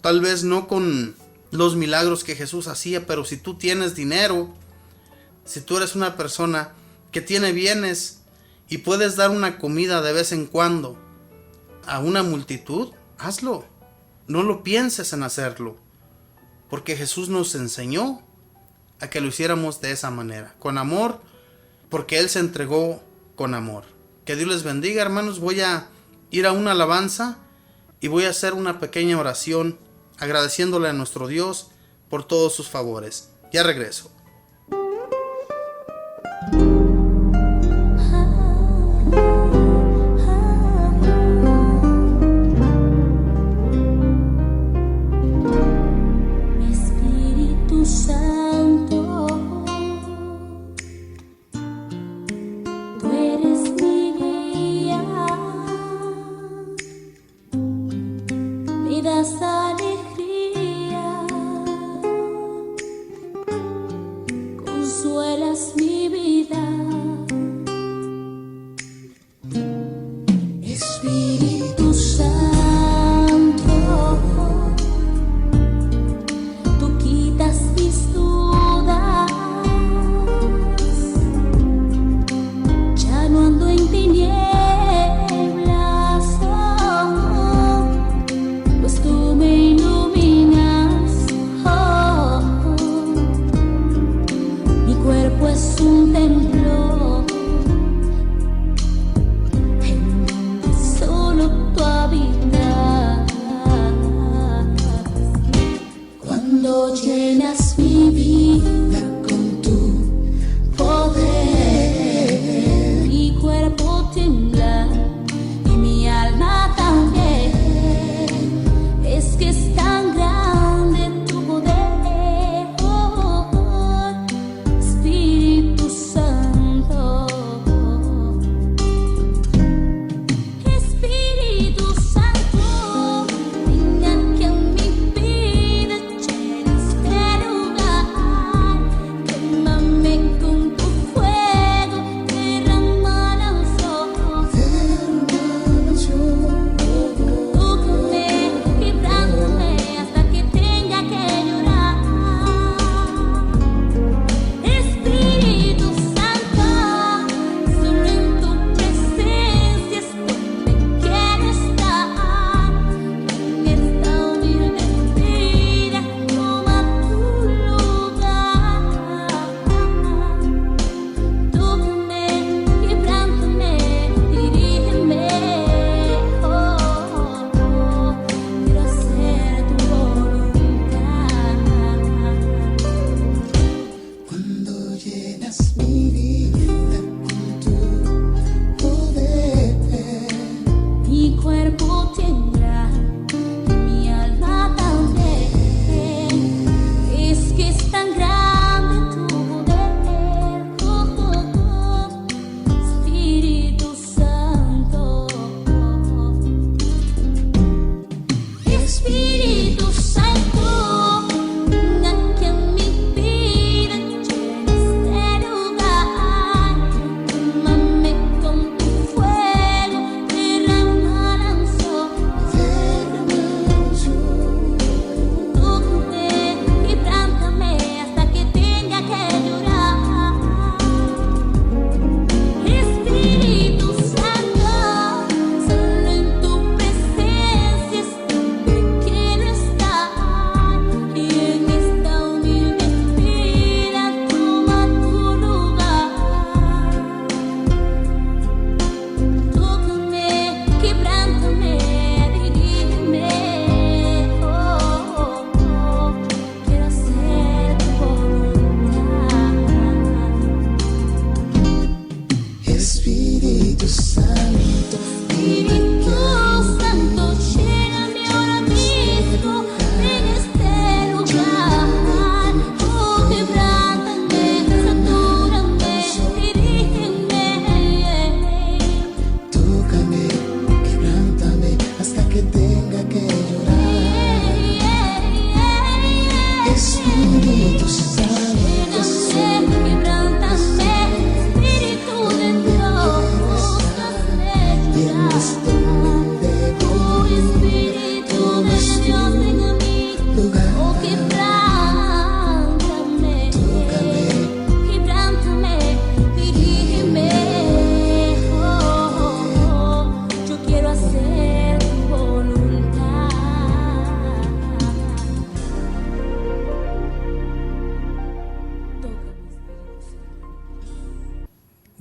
A: Tal vez no con los milagros que Jesús hacía, pero si tú tienes dinero, si tú eres una persona que tiene bienes y puedes dar una comida de vez en cuando a una multitud, hazlo. No lo pienses en hacerlo, porque Jesús nos enseñó a que lo hiciéramos de esa manera, con amor, porque Él se entregó con amor. Que Dios les bendiga, hermanos. Voy a ir a una alabanza y voy a hacer una pequeña oración agradeciéndole a nuestro Dios por todos sus favores. Ya regreso.
D: Espíritu Santo, tú eres mi guía, me das alegría, consuelas mi vida. Espíritu Santo, tú quitas mis dudas.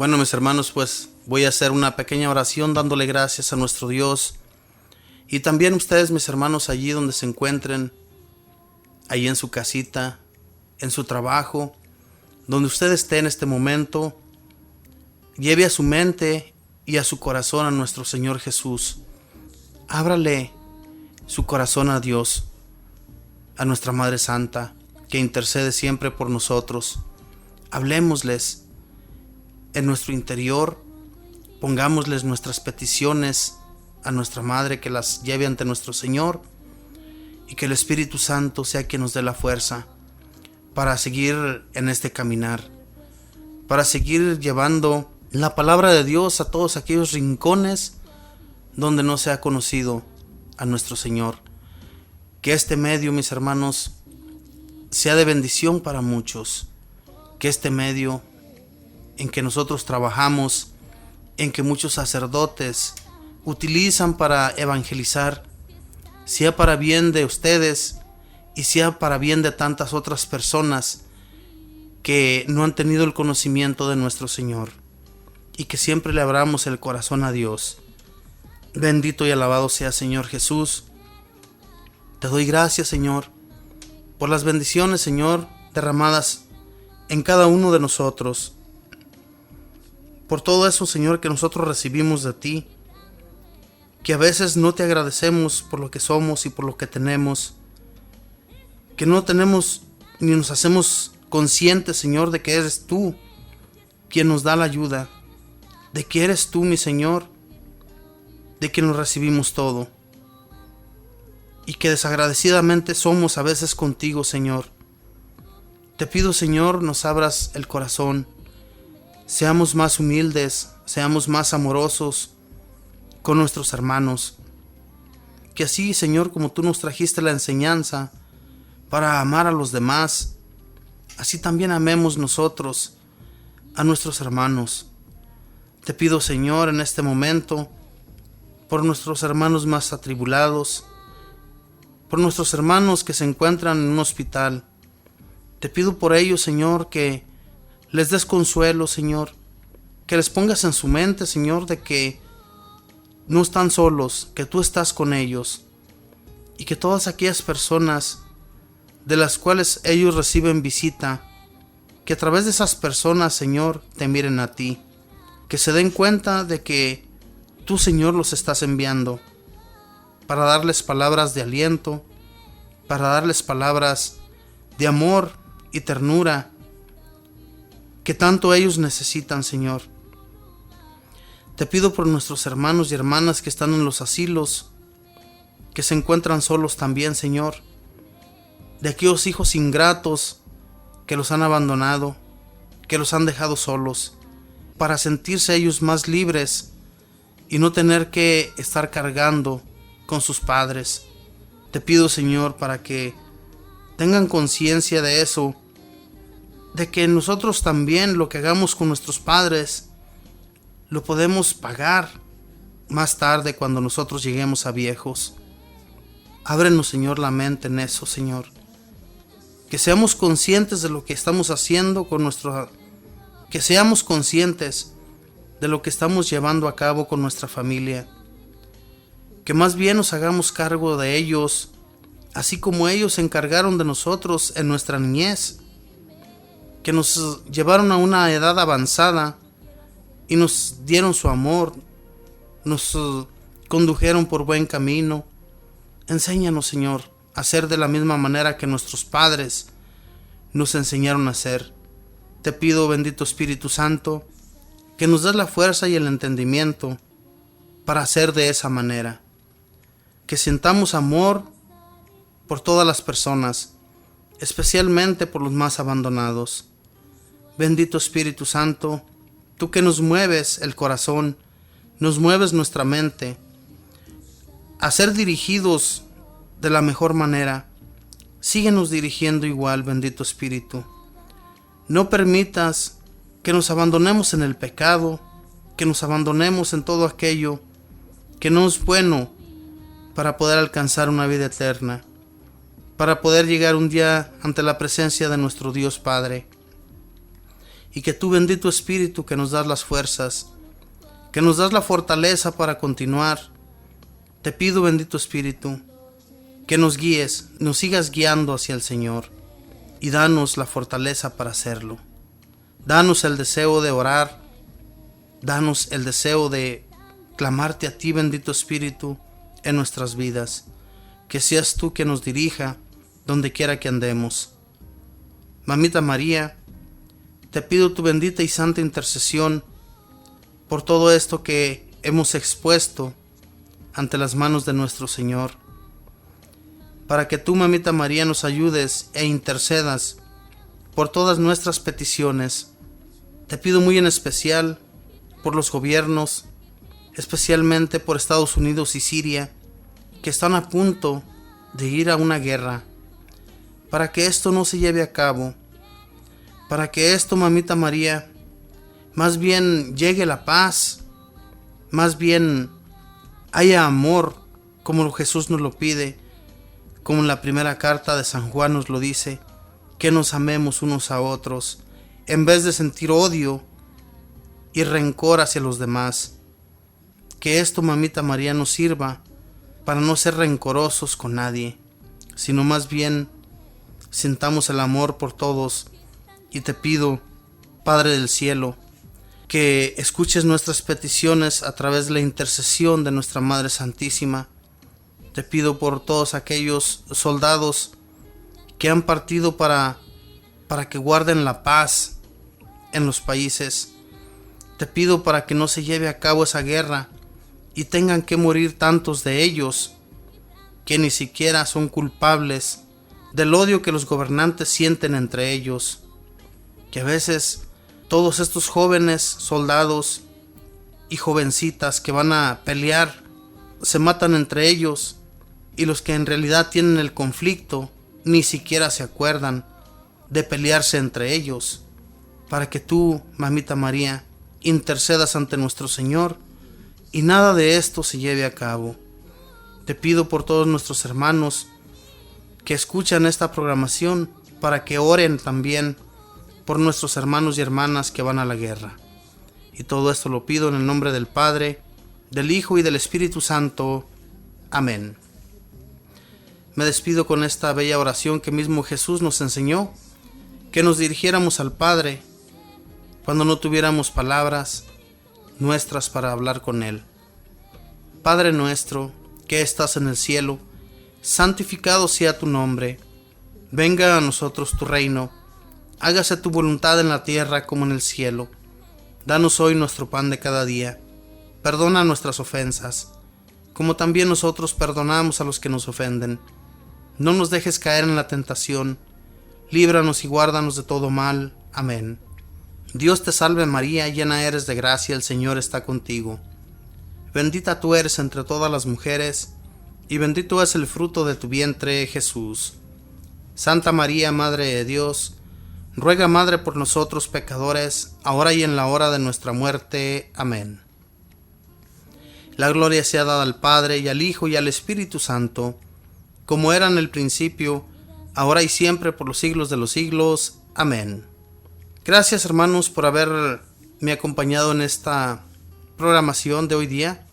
A: Bueno, mis hermanos, pues voy a hacer una pequeña oración dándole gracias a nuestro Dios. Y también ustedes, mis hermanos, allí donde se encuentren, ahí en su casita, en su trabajo, donde usted esté en este momento, lleve a su mente y a su corazón a nuestro Señor Jesús. Ábrale su corazón a Dios, a nuestra Madre Santa, que intercede siempre por nosotros. Hablémosles en nuestro interior, pongámosles nuestras peticiones a nuestra Madre, que las lleve ante nuestro Señor, y que el Espíritu Santo sea quien nos dé la fuerza para seguir en este caminar, para seguir llevando la palabra de Dios a todos aquellos rincones donde no se ha conocido a nuestro Señor. Que este medio, mis hermanos, sea de bendición para muchos. Que este medio en que nosotros trabajamos, en que muchos sacerdotes utilizan para evangelizar, sea para bien de ustedes y sea para bien de tantas otras personas que no han tenido el conocimiento de nuestro Señor, y que siempre le abramos el corazón a Dios. Bendito y alabado sea, Señor Jesús. Te doy gracias, Señor, por las bendiciones, Señor, derramadas en cada uno de nosotros, por todo eso, Señor, que nosotros recibimos de ti, que a veces no te agradecemos por lo que somos y por lo que tenemos, que no tenemos ni nos hacemos conscientes, Señor, de que eres tú quien nos da la ayuda, de que eres tú, mi Señor, de que nos recibimos todo, y que desagradecidamente somos a veces contigo, Señor. Te pido, Señor, nos abras el corazón, seamos más humildes, seamos más amorosos con nuestros hermanos, que así, Señor, como tú nos trajiste la enseñanza para amar a los demás, así también amemos nosotros a nuestros hermanos. Te pido, Señor, en este momento, por nuestros hermanos más atribulados, por nuestros hermanos que se encuentran en un hospital. Te pido por ellos, Señor, que les des consuelo, Señor, que les pongas en su mente, Señor, de que no están solos, que tú estás con ellos, y que todas aquellas personas de las cuales ellos reciben visita, que a través de esas personas, Señor, te miren a ti, que se den cuenta de que tú, Señor, los estás enviando para darles palabras de aliento, para darles palabras de amor y ternura que tanto ellos necesitan, Señor. Te pido por nuestros hermanos y hermanas que están en los asilos, que se encuentran solos también, Señor, de aquellos hijos ingratos que los han abandonado, que los han dejado solos, para sentirse ellos más libres y no tener que estar cargando con sus padres. Te pido, Señor, para que tengan conciencia de eso, de que nosotros también lo que hagamos con nuestros padres lo podemos pagar más tarde cuando nosotros lleguemos a viejos. Ábrenos, Señor, la mente en eso, Señor. Que seamos conscientes de lo que estamos haciendo con que seamos conscientes de lo que estamos llevando a cabo con nuestra familia. Que más bien nos hagamos cargo de ellos, así como ellos se encargaron de nosotros en nuestra niñez, que nos llevaron a una edad avanzada y nos dieron su amor, nos condujeron por buen camino. Enséñanos, Señor, a ser de la misma manera que nuestros padres nos enseñaron a ser. Te pido, bendito Espíritu Santo, que nos des la fuerza y el entendimiento para hacer de esa manera. Que sintamos amor por todas las personas, especialmente por los más abandonados. Bendito Espíritu Santo, tú que nos mueves el corazón, nos mueves nuestra mente a ser dirigidos de la mejor manera. Síguenos dirigiendo igual, bendito Espíritu. No permitas que nos abandonemos en el pecado, que nos abandonemos en todo aquello que no es bueno para poder alcanzar una vida eterna, para poder llegar un día ante la presencia de nuestro Dios Padre. y que tú, bendito Espíritu, que nos das las fuerzas, que nos das la fortaleza para continuar. Te pido, bendito Espíritu, que nos guíes, nos sigas guiando hacia el Señor y danos la fortaleza para hacerlo. Danos el deseo de orar, danos el deseo de clamarte a ti, bendito Espíritu, en nuestras vidas. Que seas tú que nos dirija donde quiera que andemos. Mamita María, te pido tu bendita y santa intercesión por todo esto que hemos expuesto ante las manos de nuestro Señor, para que tú, Mamita María, nos ayudes e intercedas por todas nuestras peticiones. Te pido muy en especial por los gobiernos, especialmente por Estados Unidos y Siria, que están a punto de ir a una guerra, para que esto no se lleve a cabo, para que esto, Mamita María, más bien llegue la paz, más bien haya amor, como Jesús nos lo pide, como en la primera carta de San Juan nos lo dice, que nos amemos unos a otros, en vez de sentir odio y rencor hacia los demás. Que esto, Mamita María, nos sirva para no ser rencorosos con nadie, sino más bien sintamos el amor por todos. Y te pido, Padre del cielo, que escuches nuestras peticiones a través de la intercesión de nuestra Madre Santísima. Te pido por todos aquellos soldados que han partido para que guarden la paz en los países. Te pido para que no se lleve a cabo esa guerra y tengan que morir tantos de ellos que ni siquiera son culpables del odio que los gobernantes sienten entre ellos. Que a veces todos estos jóvenes soldados y jovencitas que van a pelear se matan entre ellos, y los que en realidad tienen el conflicto ni siquiera se acuerdan de pelearse entre ellos. Para que tú, Mamita María, intercedas ante nuestro Señor y nada de esto se lleve a cabo. Te pido por todos nuestros hermanos que escuchan esta programación, para que oren también por nuestros hermanos y hermanas que van a la guerra. Y todo esto lo pido en el nombre del Padre, del Hijo y del Espíritu Santo. Amén. Me despido con esta bella oración que mismo Jesús nos enseñó, que nos dirigiéramos al Padre cuando no tuviéramos palabras nuestras para hablar con Él. Padre nuestro, que estás en el cielo, santificado sea tu nombre. Venga a nosotros tu reino. Hágase tu voluntad en la tierra como en el cielo. Danos hoy nuestro pan de cada día. Perdona nuestras ofensas, como también nosotros perdonamos a los que nos ofenden. No nos dejes caer en la tentación. Líbranos y guárdanos de todo mal. Amén. Dios te salve María, llena eres de gracia, el Señor está contigo. Bendita tú eres entre todas las mujeres, y bendito es el fruto de tu vientre, Jesús. Santa María, Madre de Dios, ruega, Madre, por nosotros pecadores, ahora y en la hora de nuestra muerte. Amén. La gloria sea dada al Padre, y al Hijo, y al Espíritu Santo, como era en el principio, ahora y siempre, por los siglos de los siglos. Amén. Gracias, hermanos, por haberme acompañado en esta programación de hoy día.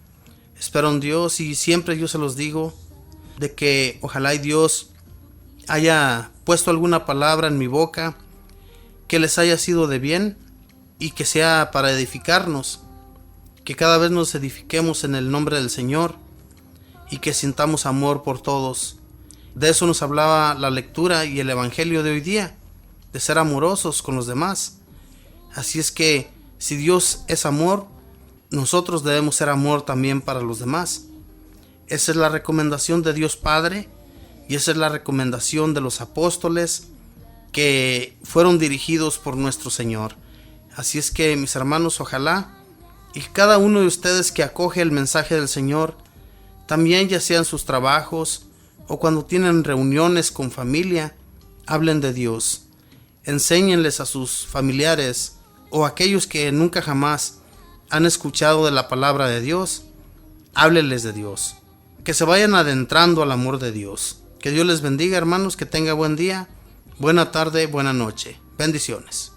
A: Espero en Dios, y siempre yo se los digo, de que ojalá y Dios haya puesto alguna palabra en mi boca que les haya sido de bien y que sea para edificarnos, que cada vez nos edifiquemos en el nombre del Señor y que sintamos amor por todos. De eso nos hablaba la lectura y el evangelio de hoy día, de ser amorosos con los demás. Así es que si Dios es amor, nosotros debemos ser amor también para los demás. Esa es la recomendación de Dios Padre, y esa es la recomendación de los apóstoles que fueron dirigidos por nuestro Señor. Así es que, mis hermanos, ojalá y cada uno de ustedes que acoge el mensaje del Señor, también ya sean sus trabajos o cuando tienen reuniones con familia, hablen de Dios. Enséñenles a sus familiares o a aquellos que nunca jamás han escuchado de la palabra de Dios, háblenles de Dios. Que se vayan adentrando al amor de Dios. Que Dios les bendiga, hermanos, que tenga buen día, buena tarde, buena noche. Bendiciones.